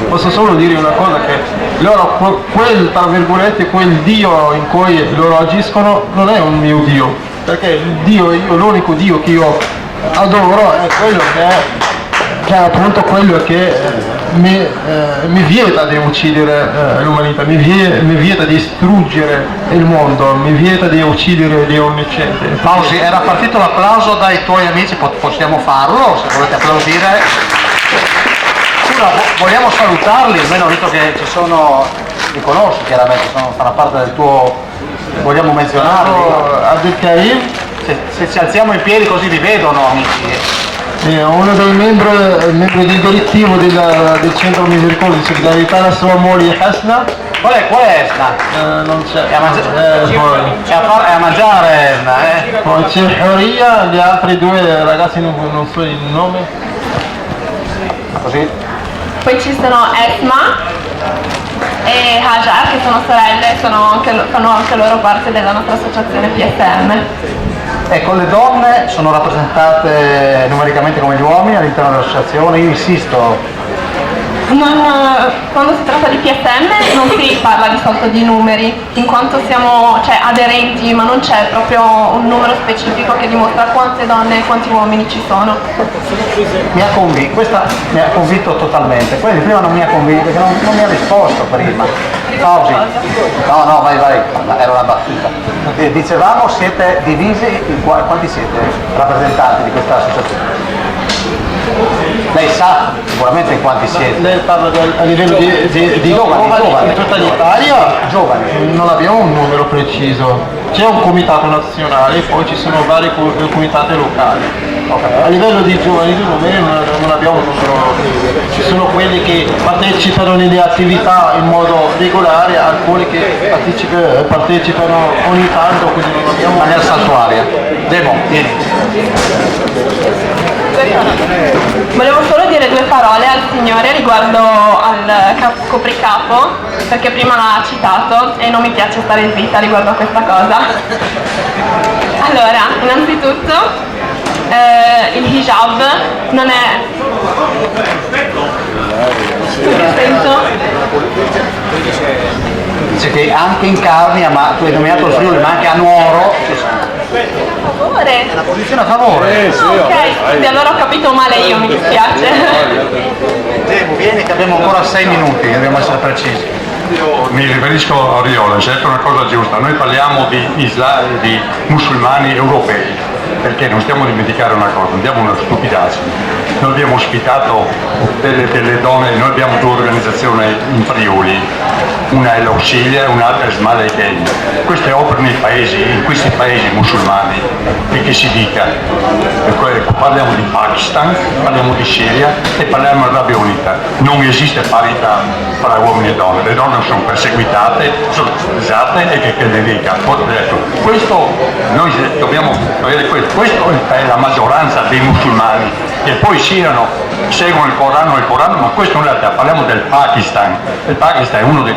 Posso solo dire una cosa, che loro, quel tra virgolette, quel Dio in cui loro agiscono non è un mio Dio, perché il Dio, l'unico Dio che io adoro è quello che è appunto quello che mi vieta di uccidere l'umanità, mi vieta di distruggere il mondo, mi vieta di uccidere gli innocenti. Fausi, era partito l'applauso dai tuoi amici, possiamo farlo, se volete applaudire. Scusa, vogliamo salutarli, almeno visto che ci sono, li conosci chiaramente, fanno parte del tuo, vogliamo menzionarli? Abdelkarim, se ci alziamo in piedi così vi vedono, amici. uno dei membri del direttivo del Centro Misericordia di Solidarietà, la sua moglie Hasna. Qual è Esna? Non c'è. È a mangiare Esna, Poi c'è Horia, gli altri due ragazzi non so il nome. Così. Poi ci sono Esma e Hajar, che sono sorelle, fanno anche loro parte della nostra associazione PSM. Ecco, le donne sono rappresentate numericamente come gli uomini all'interno dell'associazione, io insisto. Quando si tratta di PSM non si parla di solito di numeri, in quanto siamo aderenti, ma non c'è proprio un numero specifico che dimostra quante donne e quanti uomini ci sono. Questa mi ha convinto totalmente, quelli prima non mi ha convinto perché non mi ha risposto prima. Fausi. No, vai, era una battuta. Dicevamo siete divisi, quanti siete rappresentanti di questa associazione? Lei sa sicuramente in quanti siete? Lei parla a livello di giovani in tutta l'Italia? Giovani. Non abbiamo un numero preciso, c'è un comitato nazionale e poi ci sono vari comitati locali. A livello di giovani di numeri non abbiamo un numero, ci sono quelli che partecipano nelle attività in modo regolare, alcuni che partecipano ogni tanto, quindi non abbiamo in maniera saltuaria. Demo, vieni. Volevo solo dire due parole al signore riguardo al copricapo, perché prima l'ha citato e non mi piace stare zitta riguardo a questa cosa. Allora, innanzitutto il hijab non è... Dice che anche in Carnia, ma tu hai nominato il Friuli, ma anche a Nuoro. A favore? Una posizione a favore? Ok, quindi allora ho capito male io, mi dispiace. Vieni che abbiamo ancora 6 minuti, dobbiamo essere precisi. Mi riferisco a Riola, hai detto una cosa giusta, noi parliamo di musulmani europei, perché non stiamo a dimenticare una cosa, non diamo una stupidaggine. Noi abbiamo ospitato delle donne, noi abbiamo due organizzazioni in Friuli, una è l'Auxilia e un'altra è Smale Gang. Queste operano in questi paesi musulmani, e che si dica, parliamo di Pakistan, parliamo di Siria e parliamo di Arabia Unita. Non esiste parità tra uomini e donne, le donne sono perseguitate, sono scusate e che ne dica. Questo noi dobbiamo avere questo è la maggioranza dei musulmani, che poi seguono il Corano, ma questo non è realtà. Parliamo del Pakistan. Il Pakistan è uno dei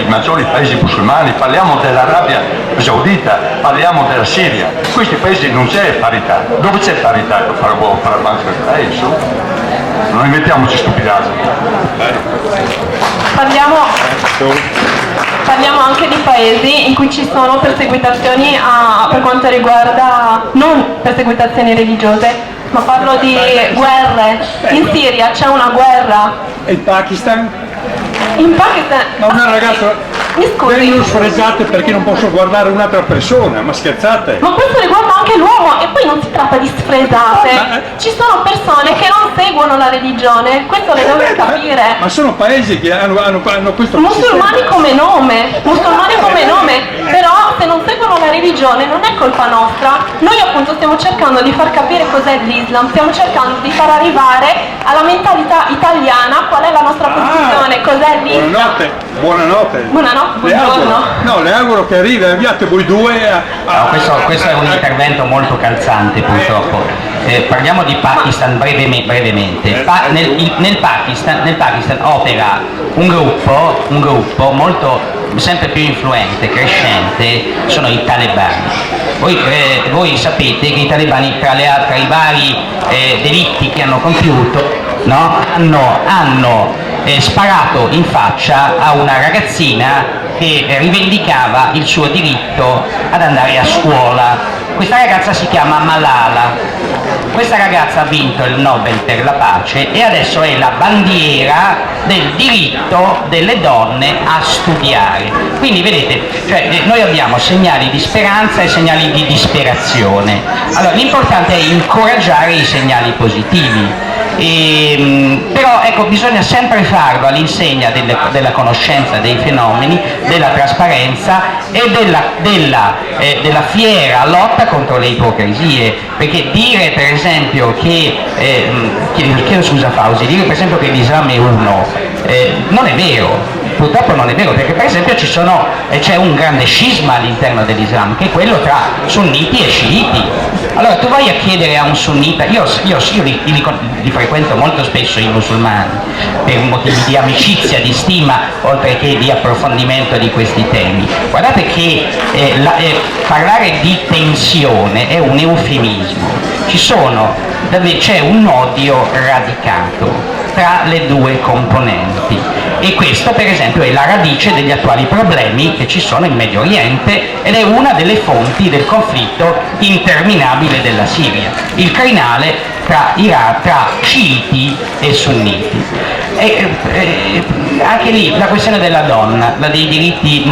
maggiori paesi musulmani, parliamo dell'Arabia Saudita, parliamo della Siria. In questi paesi non c'è parità. Dove c'è parità per fare avanti il paese? Non inventiamoci stupidaggini. Parliamo anche di paesi in cui ci sono perseguitazioni per quanto riguarda non perseguitazioni religiose, ma parlo di guerre. In Siria c'è una guerra. E il Pakistan? In Pakistan? Ma una ragazza... Mi scusi. Vengono sfregiate perché non posso guardare un'altra persona, ma scherzate? Ma questo riguarda anche l'uomo, e poi non si tratta di sfresate. Ci sono persone che non seguono la religione, questo le deve capire. Ma sono paesi che hanno questo... Musulmani come nome, però se non seguono la religione non è colpa nostra. Noi appunto stiamo cercando di far capire cos'è l'Islam, stiamo cercando di far arrivare alla mentalità italiana qual è la nostra posizione, cos'è l'Islam. Buonanotte. Buongiorno. Le auguro che arrivi, abbiate voi due questo è un intervento molto calzante purtroppo. Parliamo di Pakistan brevemente. Nel Pakistan opera un gruppo molto sempre più influente, crescente, sono i talebani. Voi sapete che i talebani, tra i vari delitti che hanno compiuto, no, hanno sparato in faccia a una ragazzina che rivendicava il suo diritto ad andare a scuola. Questa ragazza si chiama Malala. Questa ragazza ha vinto il Nobel per la pace e adesso è la bandiera del diritto delle donne a studiare. Quindi vedete, noi abbiamo segnali di speranza e segnali di disperazione. Allora l'importante è incoraggiare i segnali positivi. Però ecco, bisogna sempre farlo all'insegna della conoscenza dei fenomeni, della trasparenza e della fiera lotta contro le ipocrisie, perché dire per esempio chiedo scusa Fausi, dire per esempio che l'Islam è uno non è vero. Purtroppo non è vero, perché per esempio c'è un grande scisma all'interno dell'Islam, che è quello tra sunniti e sciiti. Allora tu vai a chiedere a un sunnita, io li frequento molto spesso i musulmani, per motivi di amicizia, di stima, oltre che di approfondimento di questi temi. Guardate che parlare di tensione è un eufemismo, c'è un odio radicato tra le due componenti e questo per esempio è la radice degli attuali problemi che ci sono in Medio Oriente ed è una delle fonti del conflitto interminabile della Siria, il crinale tra sciiti e sunniti. Anche lì la questione della donna, dei diritti,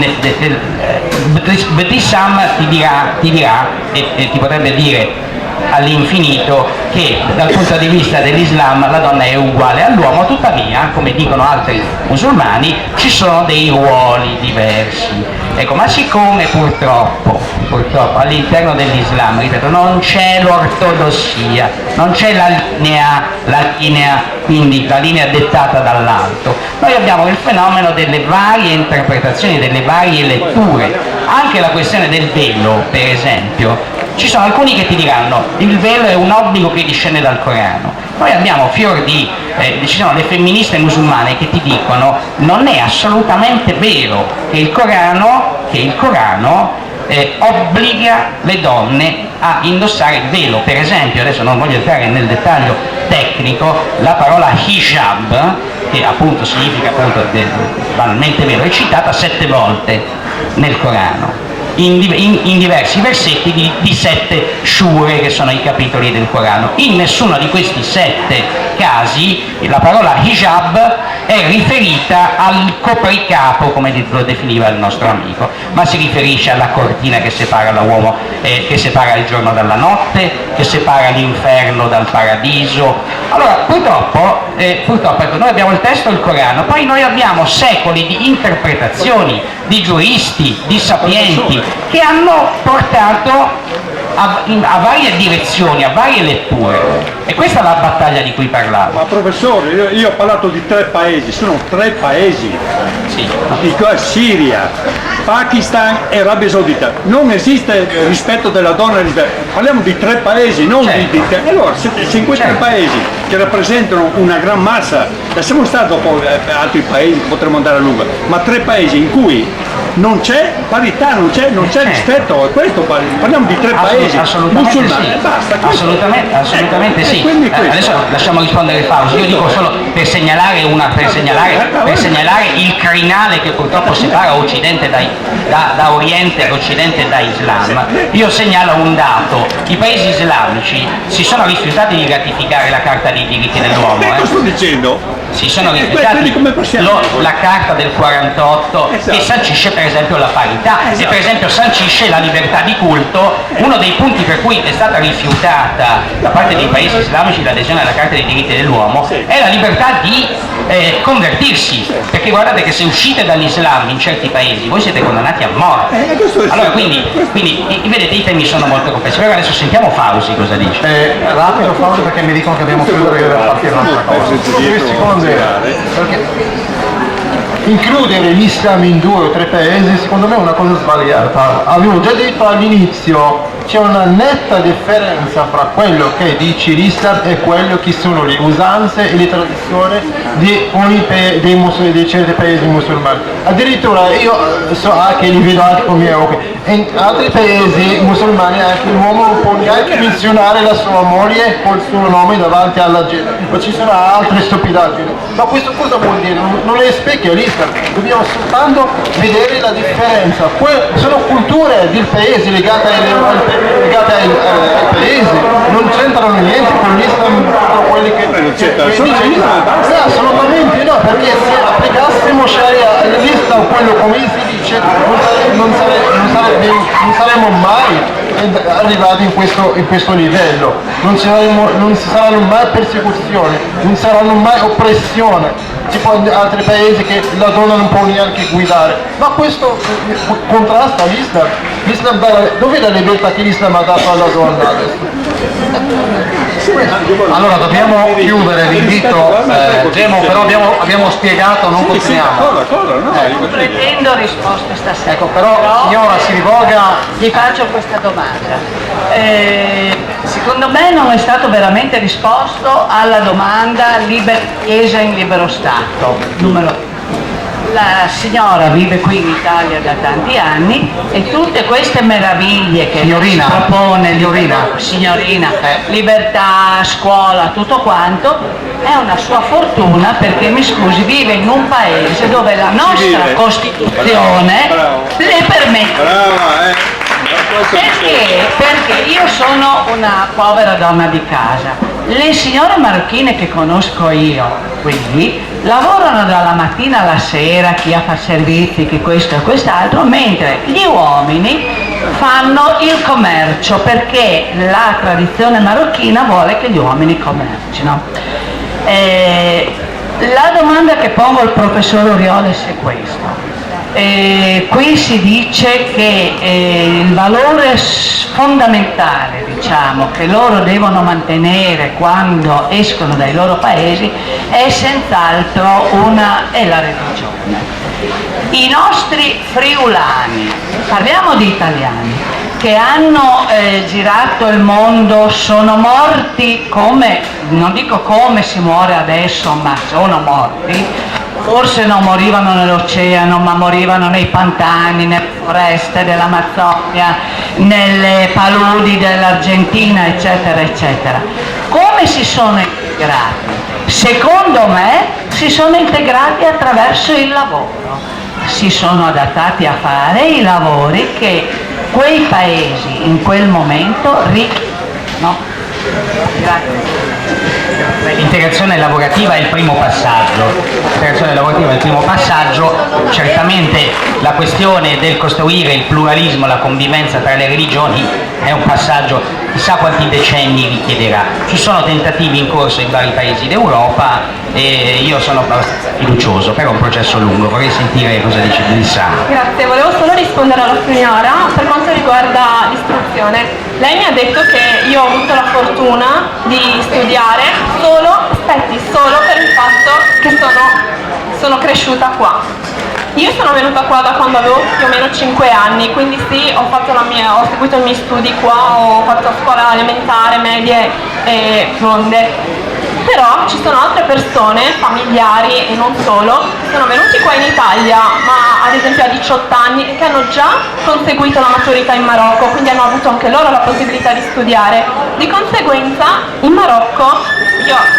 Btissam ti dirà e ti potrebbe dire all'infinito che dal punto di vista dell'Islam la donna è uguale all'uomo, tuttavia, come dicono altri musulmani, ci sono dei ruoli diversi. Ecco, ma siccome purtroppo all'interno dell'Islam, ripeto, non c'è l'ortodossia, non c'è la linea, quindi la linea dettata dall'alto, noi abbiamo il fenomeno delle varie interpretazioni, delle varie letture. Anche la questione del velo, per esempio, ci sono alcuni che ti diranno il velo è un obbligo che discende dal Corano. Poi abbiamo ci sono le femministe musulmane che ti dicono non è assolutamente vero che il Corano obbliga le donne a indossare il velo. Per esempio, adesso non voglio entrare nel dettaglio tecnico, la parola hijab, che appunto significa banalmente velo, è citata 7 volte nel Corano. In diversi versetti di 7 sure, che sono i capitoli del Corano. In nessuno di questi 7 casi la parola hijab è riferita al copricapo, come lo definiva il nostro amico, ma si riferisce alla cortina che separa l'uomo, che separa il giorno dalla notte, che separa l'inferno dal paradiso. Allora purtroppo noi abbiamo il testo del Corano, poi noi abbiamo secoli di interpretazioni di giuristi, di sapienti, che hanno portato a varie direzioni, a varie letture, e questa è la battaglia di cui parlavo. Ma professore, io ho parlato di 3 paesi, sono 3 paesi, sì. Dico Siria, Pakistan e Arabia Saudita, non esiste rispetto della donna, parliamo di 3 paesi, non di allora se in questi 3 paesi che rappresentano una gran massa, lasciamo stare dopo altri paesi, potremmo andare a lungo, ma 3 paesi in cui non c'è parità, non c'è rispetto, è questo, parliamo di 3 paesi musulmani, sì. Basta. Assolutamente sì. Adesso lasciamo rispondere Fausto, io dico solo per segnalare il crinale che purtroppo separa Occidente da Oriente e Occidente da Islam. Io segnalo un dato: i paesi islamici si sono rifiutati di ratificare la Carta dei diritti dell'uomo. Cosa sto dicendo? Si sono rifiutati la Carta del 48, esatto, che sancisce per esempio la parità, esatto, e per esempio sancisce la libertà di culto. Uno dei punti per cui è stata rifiutata da parte dei paesi islamici l'adesione alla Carta dei diritti dell'uomo è la libertà di convertirsi, perché guardate che se uscite dall'Islam in certi paesi voi siete condannati a morte. Allora quindi vedete, i temi sono molto complessi. Però adesso sentiamo Fausi cosa dice. Rapido Fausi, perché mi dicono che dobbiamo chiudere, che deve partire un'altra cosa. Perché includere l'Islam in 2 o 3 paesi secondo me è una cosa sbagliata. Avevo già detto all'inizio, c'è una netta differenza fra quello che dici l'Islam e quello che sono le usanze e le tradizioni di certi paesi musulmani. Addirittura io so anche, li vedo anche con i miei occhi, in altri paesi musulmani anche l'uomo non può neanche menzionare la sua moglie col suo nome davanti alla gente, ma ci sono altre stupidaggini. Ma questo cosa vuol dire? Non è specchio l'Islam, dobbiamo soltanto vedere la differenza. Sono culture di paesi legate ai paesi, non c'entrano niente con l'Islam, quelli che assolutamente no, perché se applicassimo Sharia all'Islam, quello come si dice, non saremmo mai arrivati in questo livello, non ci saranno mai persecuzioni, non saranno mai oppressione, tipo in altri paesi che la donna non può neanche guidare, ma questo contrasta l'Islam. Dov'è la libertà che l'Islam ha dato alla donna adesso? Allora dobbiamo chiudere, vi invito, Gemo, però abbiamo spiegato, non continuiamo. Non pretendo risposte stasera. Ecco, però signora si rivolga. Gli faccio questa domanda. Secondo me non è stato veramente risposto alla domanda Chiesa in libero Stato. Numero. La signora vive qui in Italia da tanti anni e tutte queste meraviglie che si propone, signorina, libertà, scuola, tutto quanto, è una sua fortuna, perché mi scusi, vive in un paese dove la nostra Costituzione le permette. Perché io sono una povera donna di casa. Le signore marocchine che conosco io qui lavorano dalla mattina alla sera, chi fa servizi, chi questo e quest'altro, mentre gli uomini fanno il commercio, perché la tradizione marocchina vuole che gli uomini commercino. La domanda che pongo al professor Orioles è questa. Qui si dice che il valore fondamentale, diciamo, che loro devono mantenere quando escono dai loro paesi è senz'altro è la religione. I nostri friulani, parliamo di italiani, che hanno girato il mondo, sono morti come, non dico come si muore adesso, ma sono morti. Forse non morivano nell'oceano, ma morivano nei pantani, nelle foreste dell'Amazzonia, nelle paludi dell'Argentina, eccetera, eccetera. Come si sono integrati? Secondo me si sono integrati attraverso il lavoro. Si sono adattati a fare i lavori che quei paesi in quel momento richiedono. Grazie. L'integrazione lavorativa è il primo passaggio, certamente la questione del costruire il pluralismo, la convivenza tra le religioni è un passaggio, chissà quanti decenni richiederà. Ci sono tentativi in corso in vari paesi d'Europa e io sono fiducioso, però è un processo lungo, vorrei sentire cosa dice Lissano. Grazie, volevo solo rispondere alla signora per quanto riguarda l'istruzione. Lei mi ha detto che io ho avuto la fortuna di studiare solo per il fatto che sono cresciuta qua. Io sono venuta qua da quando avevo più o meno 5 anni, quindi sì, ho seguito i miei studi qua, ho fatto scuola elementare, medie e fonde. Però ci sono altre persone, familiari e non solo, che sono venuti qua in Italia, ma ad esempio a 18 anni, e che hanno già conseguito la maturità in Marocco, quindi hanno avuto anche loro la possibilità di studiare. Di conseguenza in Marocco,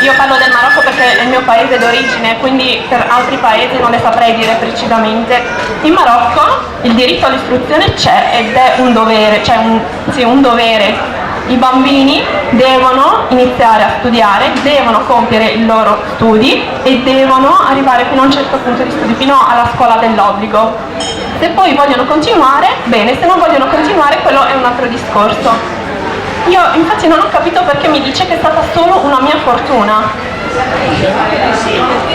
io parlo del Marocco perché è il mio paese d'origine, quindi per altri paesi non le saprei dire precisamente. In Marocco il diritto all'istruzione c'è ed è un dovere, un dovere. I bambini devono iniziare a studiare, devono compiere i loro studi e devono arrivare fino a un certo punto di studi, fino alla scuola dell'obbligo. Se poi vogliono continuare, bene, se non vogliono continuare quello è un altro discorso. Io infatti non ho capito perché mi dice che è stata solo una mia fortuna.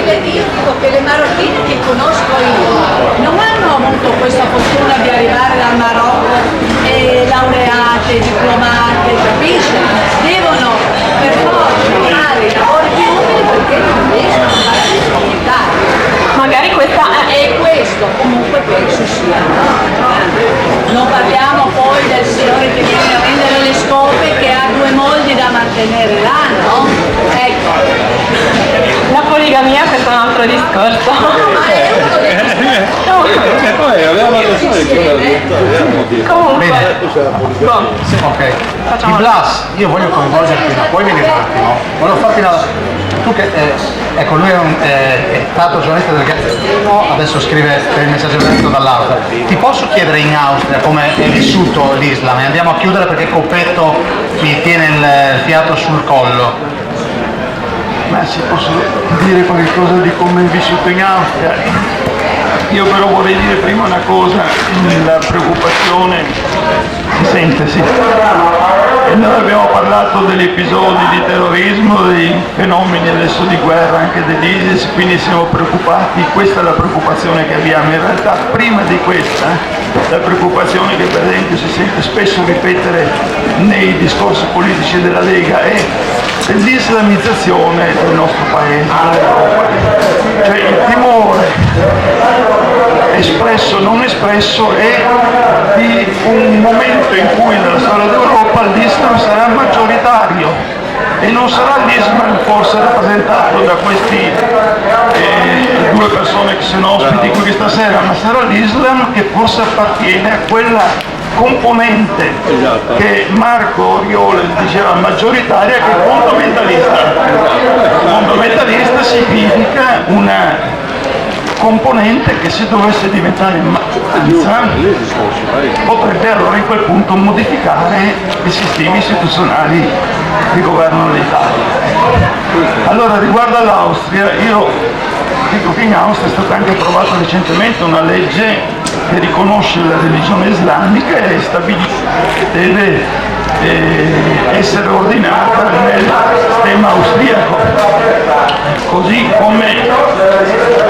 Le dico che le marocchine che conosco io non hanno avuto questa fortuna di arrivare dal Marocco e laureate, diplomate, capisci? Devono per forza fare i lavori più umili perché non riescono a fare le comunità. Magari questa è questo, comunque penso sia. Non parliamo poi del signore che viene a vendere le scope che ha 2 moldi da mantenere là, no? Ecco. La poligamia, questo altro discorso. E poi avevamo da Comunque, Ok. Facciamo- Di Blas, io voglio coinvolgerti, ma puoi venire un attimo? Volevo farti una... Tu che, ecco, lui è stato giornalista del Gazzino, adesso scrive per il Messaggero Veneto dall'Austria. Ti posso chiedere in Austria come è vissuto l'Islam? E andiamo a chiudere perché Coppetto mi tiene il fiato sul collo. Ma si posso dire qualcosa di come è vissuto in Austria? Io però vorrei dire prima una cosa, la preoccupazione, si sente, sì. E noi abbiamo parlato degli episodi di terrorismo, dei fenomeni adesso di guerra, anche dell'ISIS, quindi siamo preoccupati, questa è la preoccupazione che abbiamo. In realtà prima di questa, la preoccupazione che per esempio si sente spesso ripetere nei discorsi politici della Lega è l'islamizzazione del nostro paese, cioè il timore espresso o non espresso è di un momento in cui nella storia d'Europa l'Islam sarà maggioritario e non sarà l'Islam forse rappresentato da questi due persone che sono ospiti qui stasera, ma sarà l'Islam che forse appartiene a quella componente che Marco Oriole diceva maggioritaria, che è fondamentalista. Fondamentalista significa una componente che se dovesse diventare maggioranza potrebbe allora in quel punto modificare i sistemi istituzionali che governano l'Italia. Allora riguardo all'Austria, io dico che in Austria è stata anche approvata recentemente una legge che riconosce la religione islamica e stabilisce che deve essere ordinata nel sistema austriaco, così come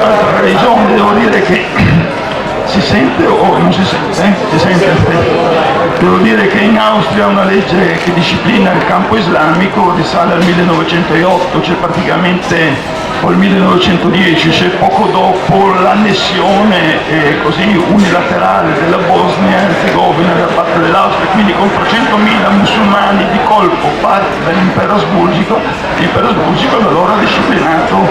altre religioni. Devo dire che si sente o non si sente? Si sente, aspetta. Devo dire che in Austria una legge che disciplina il campo islamico risale al 1908, cioè praticamente o il 1910, cioè poco dopo l'annessione così unilaterale della Bosnia e Erzegovina da parte dell'Austria, quindi con 300.000 musulmani di colpo parte dall'impero asburgico. L'impero asburgico allora ha disciplinato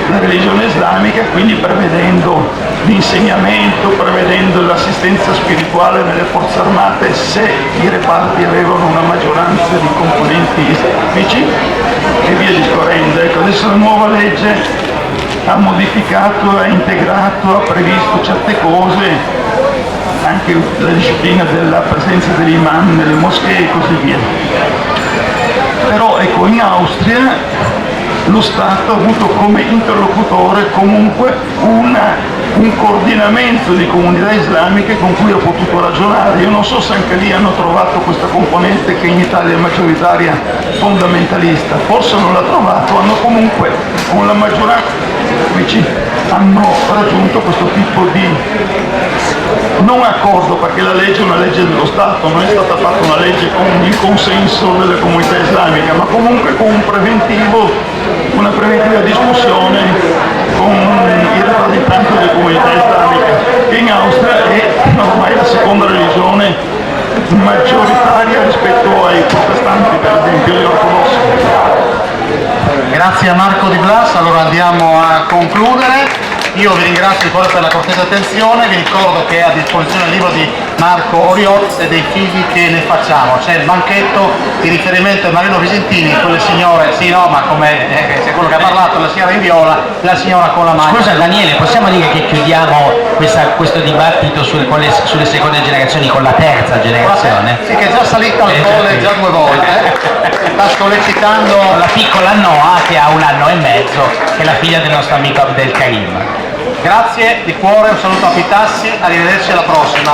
la religione islamica, quindi prevedendo l'insegnamento, prevedendo l'assistenza spirituale nelle forze armate se i reparti avevano una maggioranza di componenti islamici e via discorrendo. Ecco, adesso la nuova legge ha modificato, ha integrato, ha previsto certe cose, anche la disciplina della presenza degli imam nelle moschee e così via. Però ecco, in Austria lo Stato ha avuto come interlocutore comunque un coordinamento di comunità islamiche con cui ha potuto ragionare. Io non so se anche lì hanno trovato questa componente che in Italia è maggioritaria fondamentalista, forse non l'ha trovato, hanno comunque con la maggioranza hanno raggiunto questo tipo di non accordo, perché la legge è una legge dello Stato, non è stata fatta una legge con il consenso delle comunità islamiche, ma comunque con una preventiva discussione con il rappresentante delle comunità islamiche, che in Austria è ormai la seconda religione maggioritaria rispetto ai protestanti, per esempio gli ortodossi. Grazie a Marco Di Blas, allora andiamo a concludere. Io vi ringrazio di cuore per la cortese attenzione, vi ricordo che è a disposizione il libro di Marco Oriot e dei figli che ne facciamo. C'è il banchetto di riferimento a Marino Visentini, quelle signore, sì no, ma come se quello che ha parlato, la signora in viola, la signora con la maglia. Scusa Daniele, possiamo dire che chiudiamo questo dibattito sulle seconde generazioni con la terza generazione? Sì, che è già salita al colle già 2 volte. Sta sollecitando la piccola Noah che ha 1 anno e mezzo, che è la figlia del nostro amico Abdel Karim. Grazie di cuore, un saluto a Pitassi, arrivederci alla prossima.